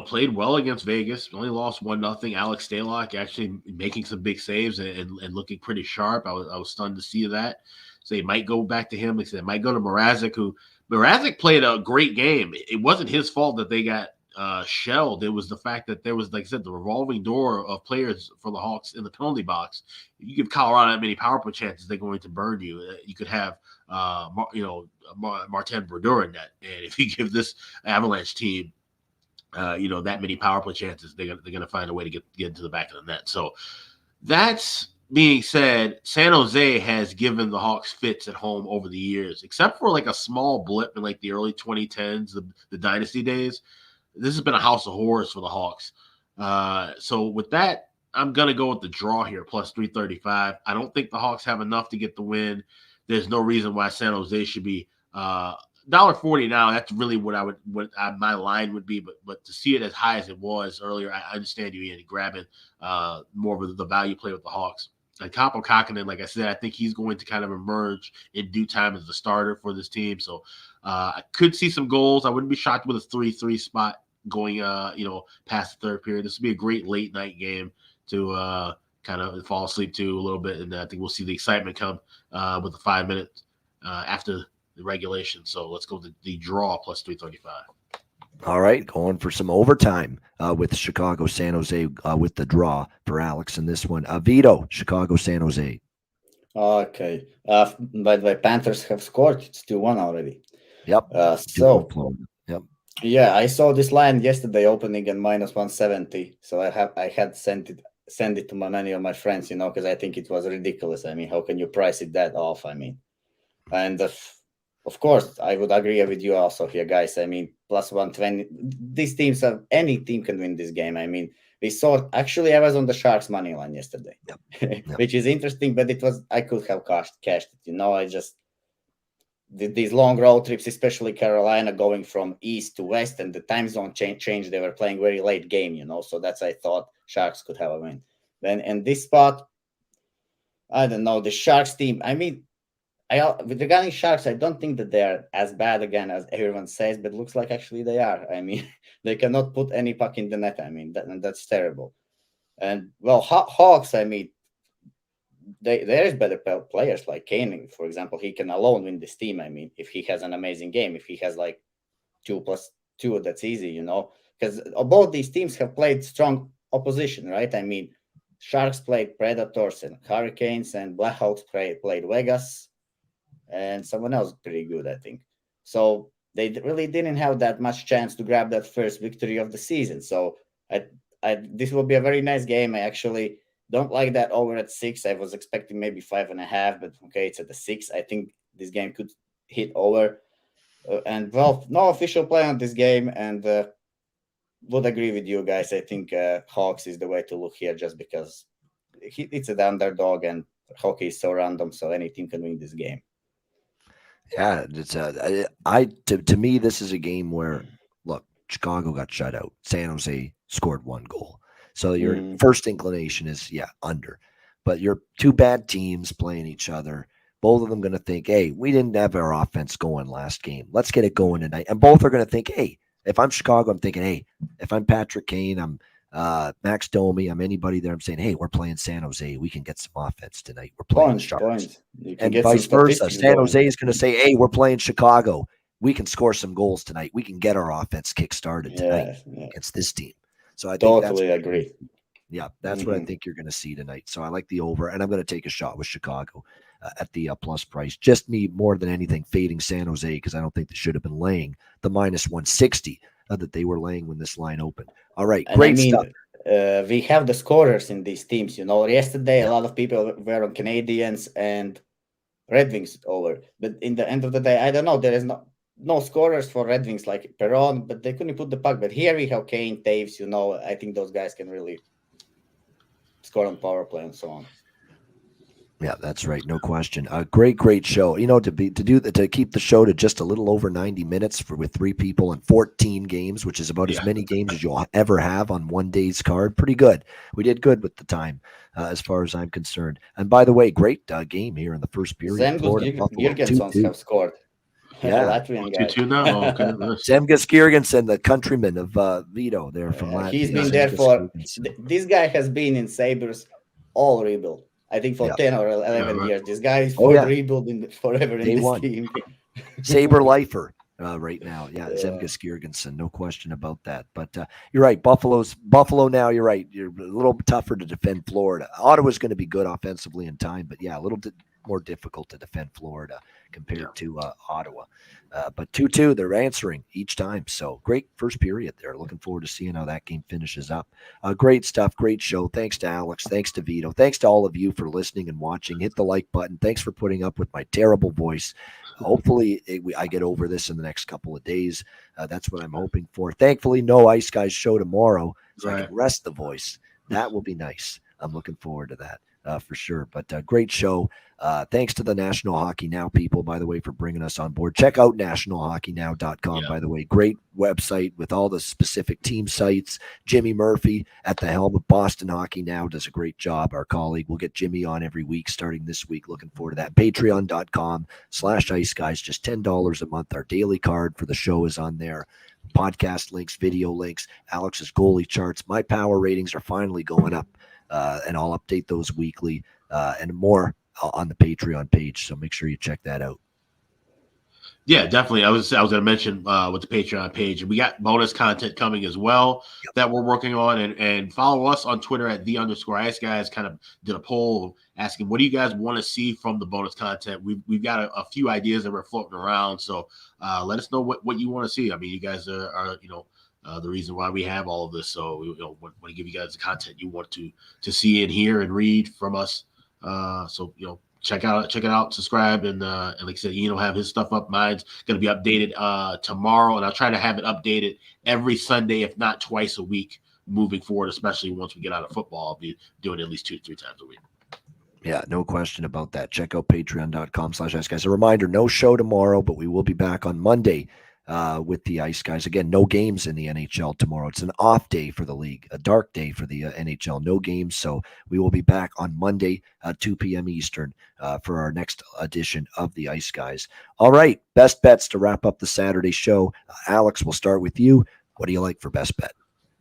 played well against Vegas. Only lost 1-0. Alex Stalock actually making some big saves and looking pretty sharp. I was stunned to see that. So they might go back to him. Like I said, they might go to Mrazek, who Mrazek played a great game. It wasn't his fault that they got shelled. It was the fact that there was, like I said, the revolving door of players for the Hawks in the penalty box. If you give Colorado that many power play chances, they're going to burn you. You could have, Martin Brodeur in net, and if you give this Avalanche team, that many power play chances, they're going to find a way to get into the back of the net. So that's being said, San Jose has given the Hawks fits at home over the years, except for like a small blip in like the early 2010s, the dynasty days. This has been a house of horrors for the Hawks. So with that, I'm going to go with the draw here, plus 335. I don't think the Hawks have enough to get the win. There's no reason why San Jose should be $1.40 now. That's really what my line would be. But to see it as high as it was earlier, I understand you, Andy, grabbing more of the value play with the Hawks. And Kaapo Kakkonen, like I said, I think he's going to kind of emerge in due time as the starter for this team. So I could see some goals. I wouldn't be shocked with a 3-3 spot going, past the third period. This would be a great late night game to kind of fall asleep to a little bit. And I think we'll see the excitement come with the 5 minutes after the regulation. So let's go to the draw plus 335. All right, going for some overtime with Chicago, San Jose with the draw for Alex in this one. Vito, Chicago, San Jose. Okay. By the way, Panthers have scored. It's 2-1 already. Yep. Yep. Yeah, I saw this line yesterday opening at minus 170. So I had send it to many of my friends, because I think it was ridiculous. I mean, how can you price it that off? I mean, and of course, I would agree with you also here, guys. I mean, plus 120. These teams any team can win this game. I mean, I was on the Sharks money line yesterday, Yep. which is interesting, but I could have cashed it. I just did these long road trips, especially Carolina, going from east to west, and the time zone change. They were playing very late game, so that's I thought Sharks could have a win. Then in this spot, I don't know, the Sharks team. I mean, with regarding Sharks, I don't think that they are as bad again as everyone says, but looks like actually they are. I mean, they cannot put any puck in the net. I mean, that's terrible. And well, Hawks. I mean, there is better players like Kane, for example. He can alone win this team. I mean, if he has an amazing game, if he has like 2+2, that's easy, because both these teams have played strong opposition, right? I mean, Sharks played Predators and Hurricanes, and Blackhawks played Vegas. And someone else pretty good, I think. So they really didn't have that much chance to grab that first victory of the season. So this will be a very nice game. I actually don't like that over at 6. I was expecting maybe 5.5, but okay, it's at the 6. I think this game could hit over. And well, no official play on this game, and would agree with you guys. I think Hawks is the way to look here, just because it's an underdog and hockey is so random, so any team can win this game. Yeah, it's to me this is a game where look, Chicago got shut out. San Jose scored 1 goal. So your first inclination is under. But you're two bad teams playing each other. Both of them going to think, "Hey, we didn't have our offense going last game. Let's get it going tonight." And both are going to think, "Hey, if I'm Chicago, I'm thinking, hey, if I'm Patrick Kane, I'm Max Domi, I'm anybody there, I'm saying, hey, we're playing San Jose. We can get some offense tonight. We're playing Sharks." And vice versa. San Jose is going to say, hey, we're playing Chicago. We can score some goals tonight. We can get our offense kick-started tonight against this team. So I think totally agree. Yeah, that's what I think you're going to see tonight. So I like the over, and I'm going to take a shot with Chicago at the plus price. Just me more than anything fading San Jose because I don't think they should have been laying the minus 160 that they were laying when this line opened. All right, great stuff. We have the scorers in these teams. Yesterday a lot of people were on Canadians and Red Wings over, but in the end of the day, I don't know. There is no scorers for Red Wings like Perron, but they couldn't put the puck. But here we have Kane, Taves. I think those guys can really score on power play and so on. Yeah, that's right. No question. Great show. To keep the show to just a little over 90 minutes with 3 people and 14 games, which is about as many games as you'll ever have on one day's card. Pretty good. We did good with the time, as far as I'm concerned. And by the way, great game here in the first period. Girgensons have scored. Yeah, Latvian guy. 2-2 now. Okay. Zemgus Girgensson, the countryman of Vito, there from Latvia. He's been there for. This guy has been in Sabres all rebuild. I think for 10 or 11 years. This guy is rebuilding forever in this team. Sabre lifer right now. Zemgus Girgensson, no question about that. But you're right. Buffalo now, you're right. You're a little tougher to defend Florida. Ottawa's going to be good offensively in time, but a little bit more difficult to defend Florida compared to Ottawa. But 2-2, they're answering each time. So great first period there. Looking forward to seeing how that game finishes up. Great stuff. Great show. Thanks to Alex. Thanks to Vito. Thanks to all of you for listening and watching. Hit the like button. Thanks for putting up with my terrible voice. Hopefully I get over this in the next couple of days. That's what I'm hoping for. Thankfully, no Ice Guys show tomorrow, so I can rest the voice. That will be nice. I'm looking forward to that. For sure. But great show. Thanks to the National Hockey Now people, by the way, for bringing us on board. Check out nationalhockeynow.com, by the way. Great website with all the specific team sites. Jimmy Murphy at the helm of Boston Hockey Now does a great job. Our colleague. We'll get Jimmy on every week starting this week. Looking forward to that. Patreon.com/Ice Guys. Just $10 a month. Our daily card for the show is on there. Podcast links, video links, Alex's goalie charts. My power ratings are finally going up. And I'll update those weekly and more on the Patreon page. So make sure you check that out. Yeah, definitely. I was going to mention with the Patreon page, we got bonus content coming as well that we're working on, and follow us on Twitter at @the_Ice Guys. Kind of did a poll asking, what do you guys want to see from the bonus content? We've got a few ideas that we're floating around. So let us know what you want to see. I mean, you guys are the reason why we have all of this. So we want to give you guys the content you want to see and hear and read from us. So check it out, subscribe, and like I said, have his stuff up. Mine's going to be updated tomorrow, and I'll try to have it updated every Sunday, if not twice a week, moving forward. Especially once we get out of football, I'll be doing it at least 2 to 3 times a week. Yeah, no question about that. Check out patreon.com/Ice Guys. A reminder, no show tomorrow, but we will be back on Monday with the Ice Guys. Again, no games in the NHL tomorrow. It's an off day for the league, a dark day for the NHL. No games, so we will be back on Monday, 2 p.m. Eastern, for our next edition of the Ice Guys. All right, best bets to wrap up the Saturday show. Alex, we'll start with you. What do you like for best bet?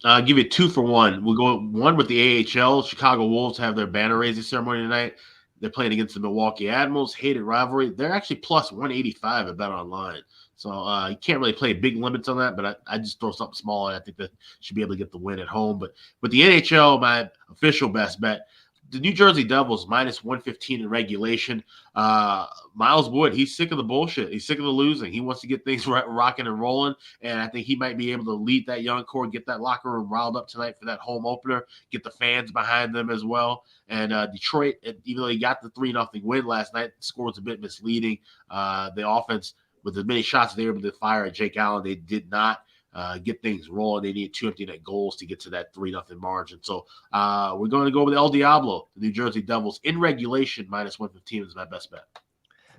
I'll give you 2 for 1. We'll go 1 with the AHL. Chicago Wolves have their banner raising ceremony tonight. They're playing against the Milwaukee Admirals. Hated rivalry. They're actually plus 185 at Bet Online. So you can't really play big limits on that, but I just throw something small, and I think that should be able to get the win at home. But with the NHL, my official best bet, the New Jersey Devils minus 115 in regulation. Miles Wood, he's sick of the bullshit. He's sick of the losing. He wants to get things rocking and rolling, and I think he might be able to lead that young core, get that locker room riled up tonight for that home opener, get the fans behind them as well. And Detroit, even though he got the 3-0 win last night, the score was a bit misleading. The offense, with as many shots they were able to fire at Jake Allen, they did not get things rolling. They need 2 empty net goals to get to that 3-0 margin. So we're going to go with El Diablo, the New Jersey Devils in regulation, minus 115 is my best bet.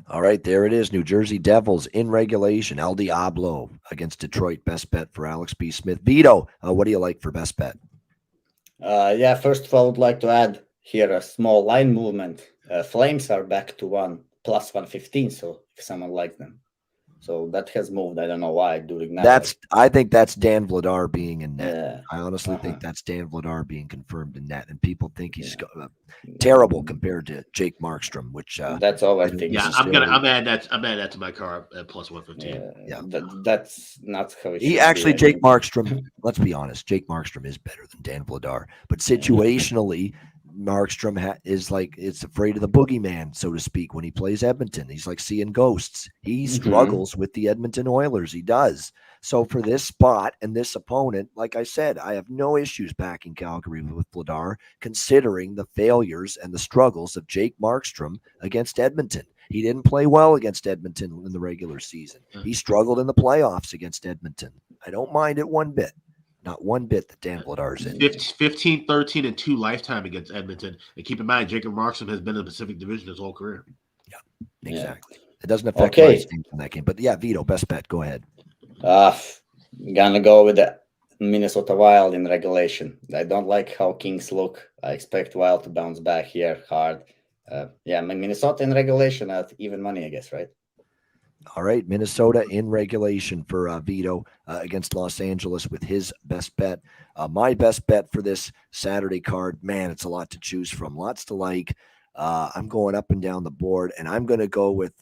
All right, there it is. New Jersey Devils in regulation. El Diablo against Detroit. Best bet for Alex B. Smith. Vito, what do you like for best bet? Yeah, first of all, I would like to add here a small line movement. Flames are back to plus 115, so if someone likes them. So that has moved. I don't know why during that. I think that's Dan Vladar being in net. Yeah. I honestly think that's Dan Vladar being confirmed in net, and people think he's terrible compared to Jake Markstrom, which that's all I think. Yeah, I'm add that to my car at plus 115. Yeah. That's not how it he actually Jake Markstrom. Let's be honest, Jake Markstrom is better than Dan Vladar, but situationally. Markstrom is like it's afraid of the boogeyman, so to speak. When he plays Edmonton, he's like seeing ghosts. He struggles with the Edmonton Oilers. He does. So for this spot and this opponent, like I said, I have no issues backing Calgary with Vladar, considering the failures and the struggles of Jake Markstrom against Edmonton. He didn't play well against Edmonton in the regular season. He struggled in the playoffs against Edmonton. I don't mind it one bit. Not one bit that Dan Vladar's in. 15, 13, and 2 lifetime against Edmonton. And keep in mind, Jacob Markstrom has been in the Pacific Division his whole career. Yeah, exactly. It doesn't affect my team in that game. But yeah, Vito, best bet. Go ahead. Gonna go with the Minnesota Wild in regulation. I don't like how Kings look. I expect Wild to bounce back here hard. Minnesota in regulation at even money, I guess, right? All right, Minnesota in regulation for Vito against Los Angeles with his best bet. My best bet for this Saturday card, man, it's a lot to choose from. Lots to like. I'm going up and down the board, and I'm going to go with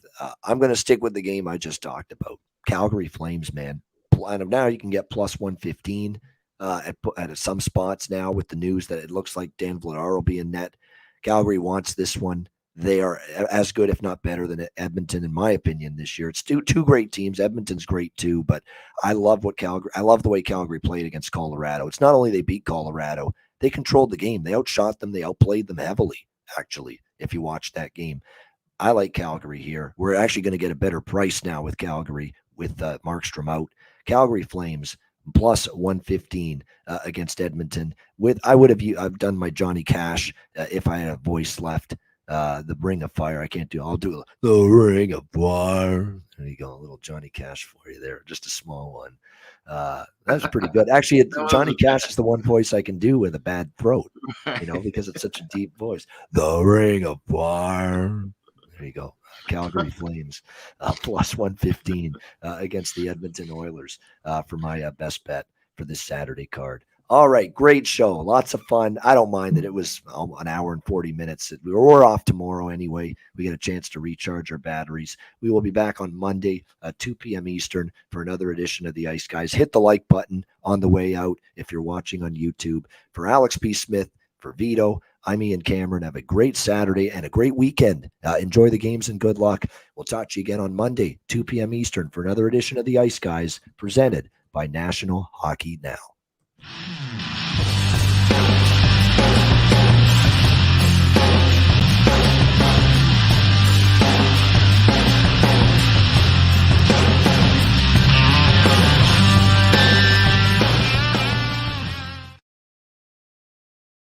I'm going to stick with the game I just talked about. Calgary Flames, man. Now you can get plus 115 at some spots now with the news that it looks like Dan Vladar will be in net. Calgary wants this one. They are as good, if not better, than Edmonton, in my opinion, this year. It's two great teams. Edmonton's great too, but I love the way Calgary played against Colorado. It's not only they beat Colorado, they controlled the game. They outshot them. They outplayed them heavily, actually, if you watch that game. I like Calgary here. We're actually going to get a better price now with Calgary with Markstrom out. Calgary Flames plus 115 against Edmonton. I've done my Johnny Cash if I had a voice left. The Ring of Fire. I'll do the Ring of Fire. There you go. A little Johnny Cash for you there. Just a small one. That's pretty good. Actually, Johnny Cash is the one voice I can do with a bad throat, because it's such a deep voice. The Ring of Fire. There you go. Calgary Flames plus 115 against the Edmonton Oilers for my best bet for this Saturday card. All right, great show. Lots of fun. I don't mind that it was an hour and 40 minutes. We're off tomorrow anyway. We get a chance to recharge our batteries. We will be back on Monday, 2 p.m. Eastern, for another edition of the Ice Guys. Hit the like button on the way out if you're watching on YouTube. For Alex B. Smith, for Vito, I'm Ian Cameron. Have a great Saturday and a great weekend. Enjoy the games and good luck. We'll talk to you again on Monday, 2 p.m. Eastern, for another edition of the Ice Guys, presented by National Hockey Now.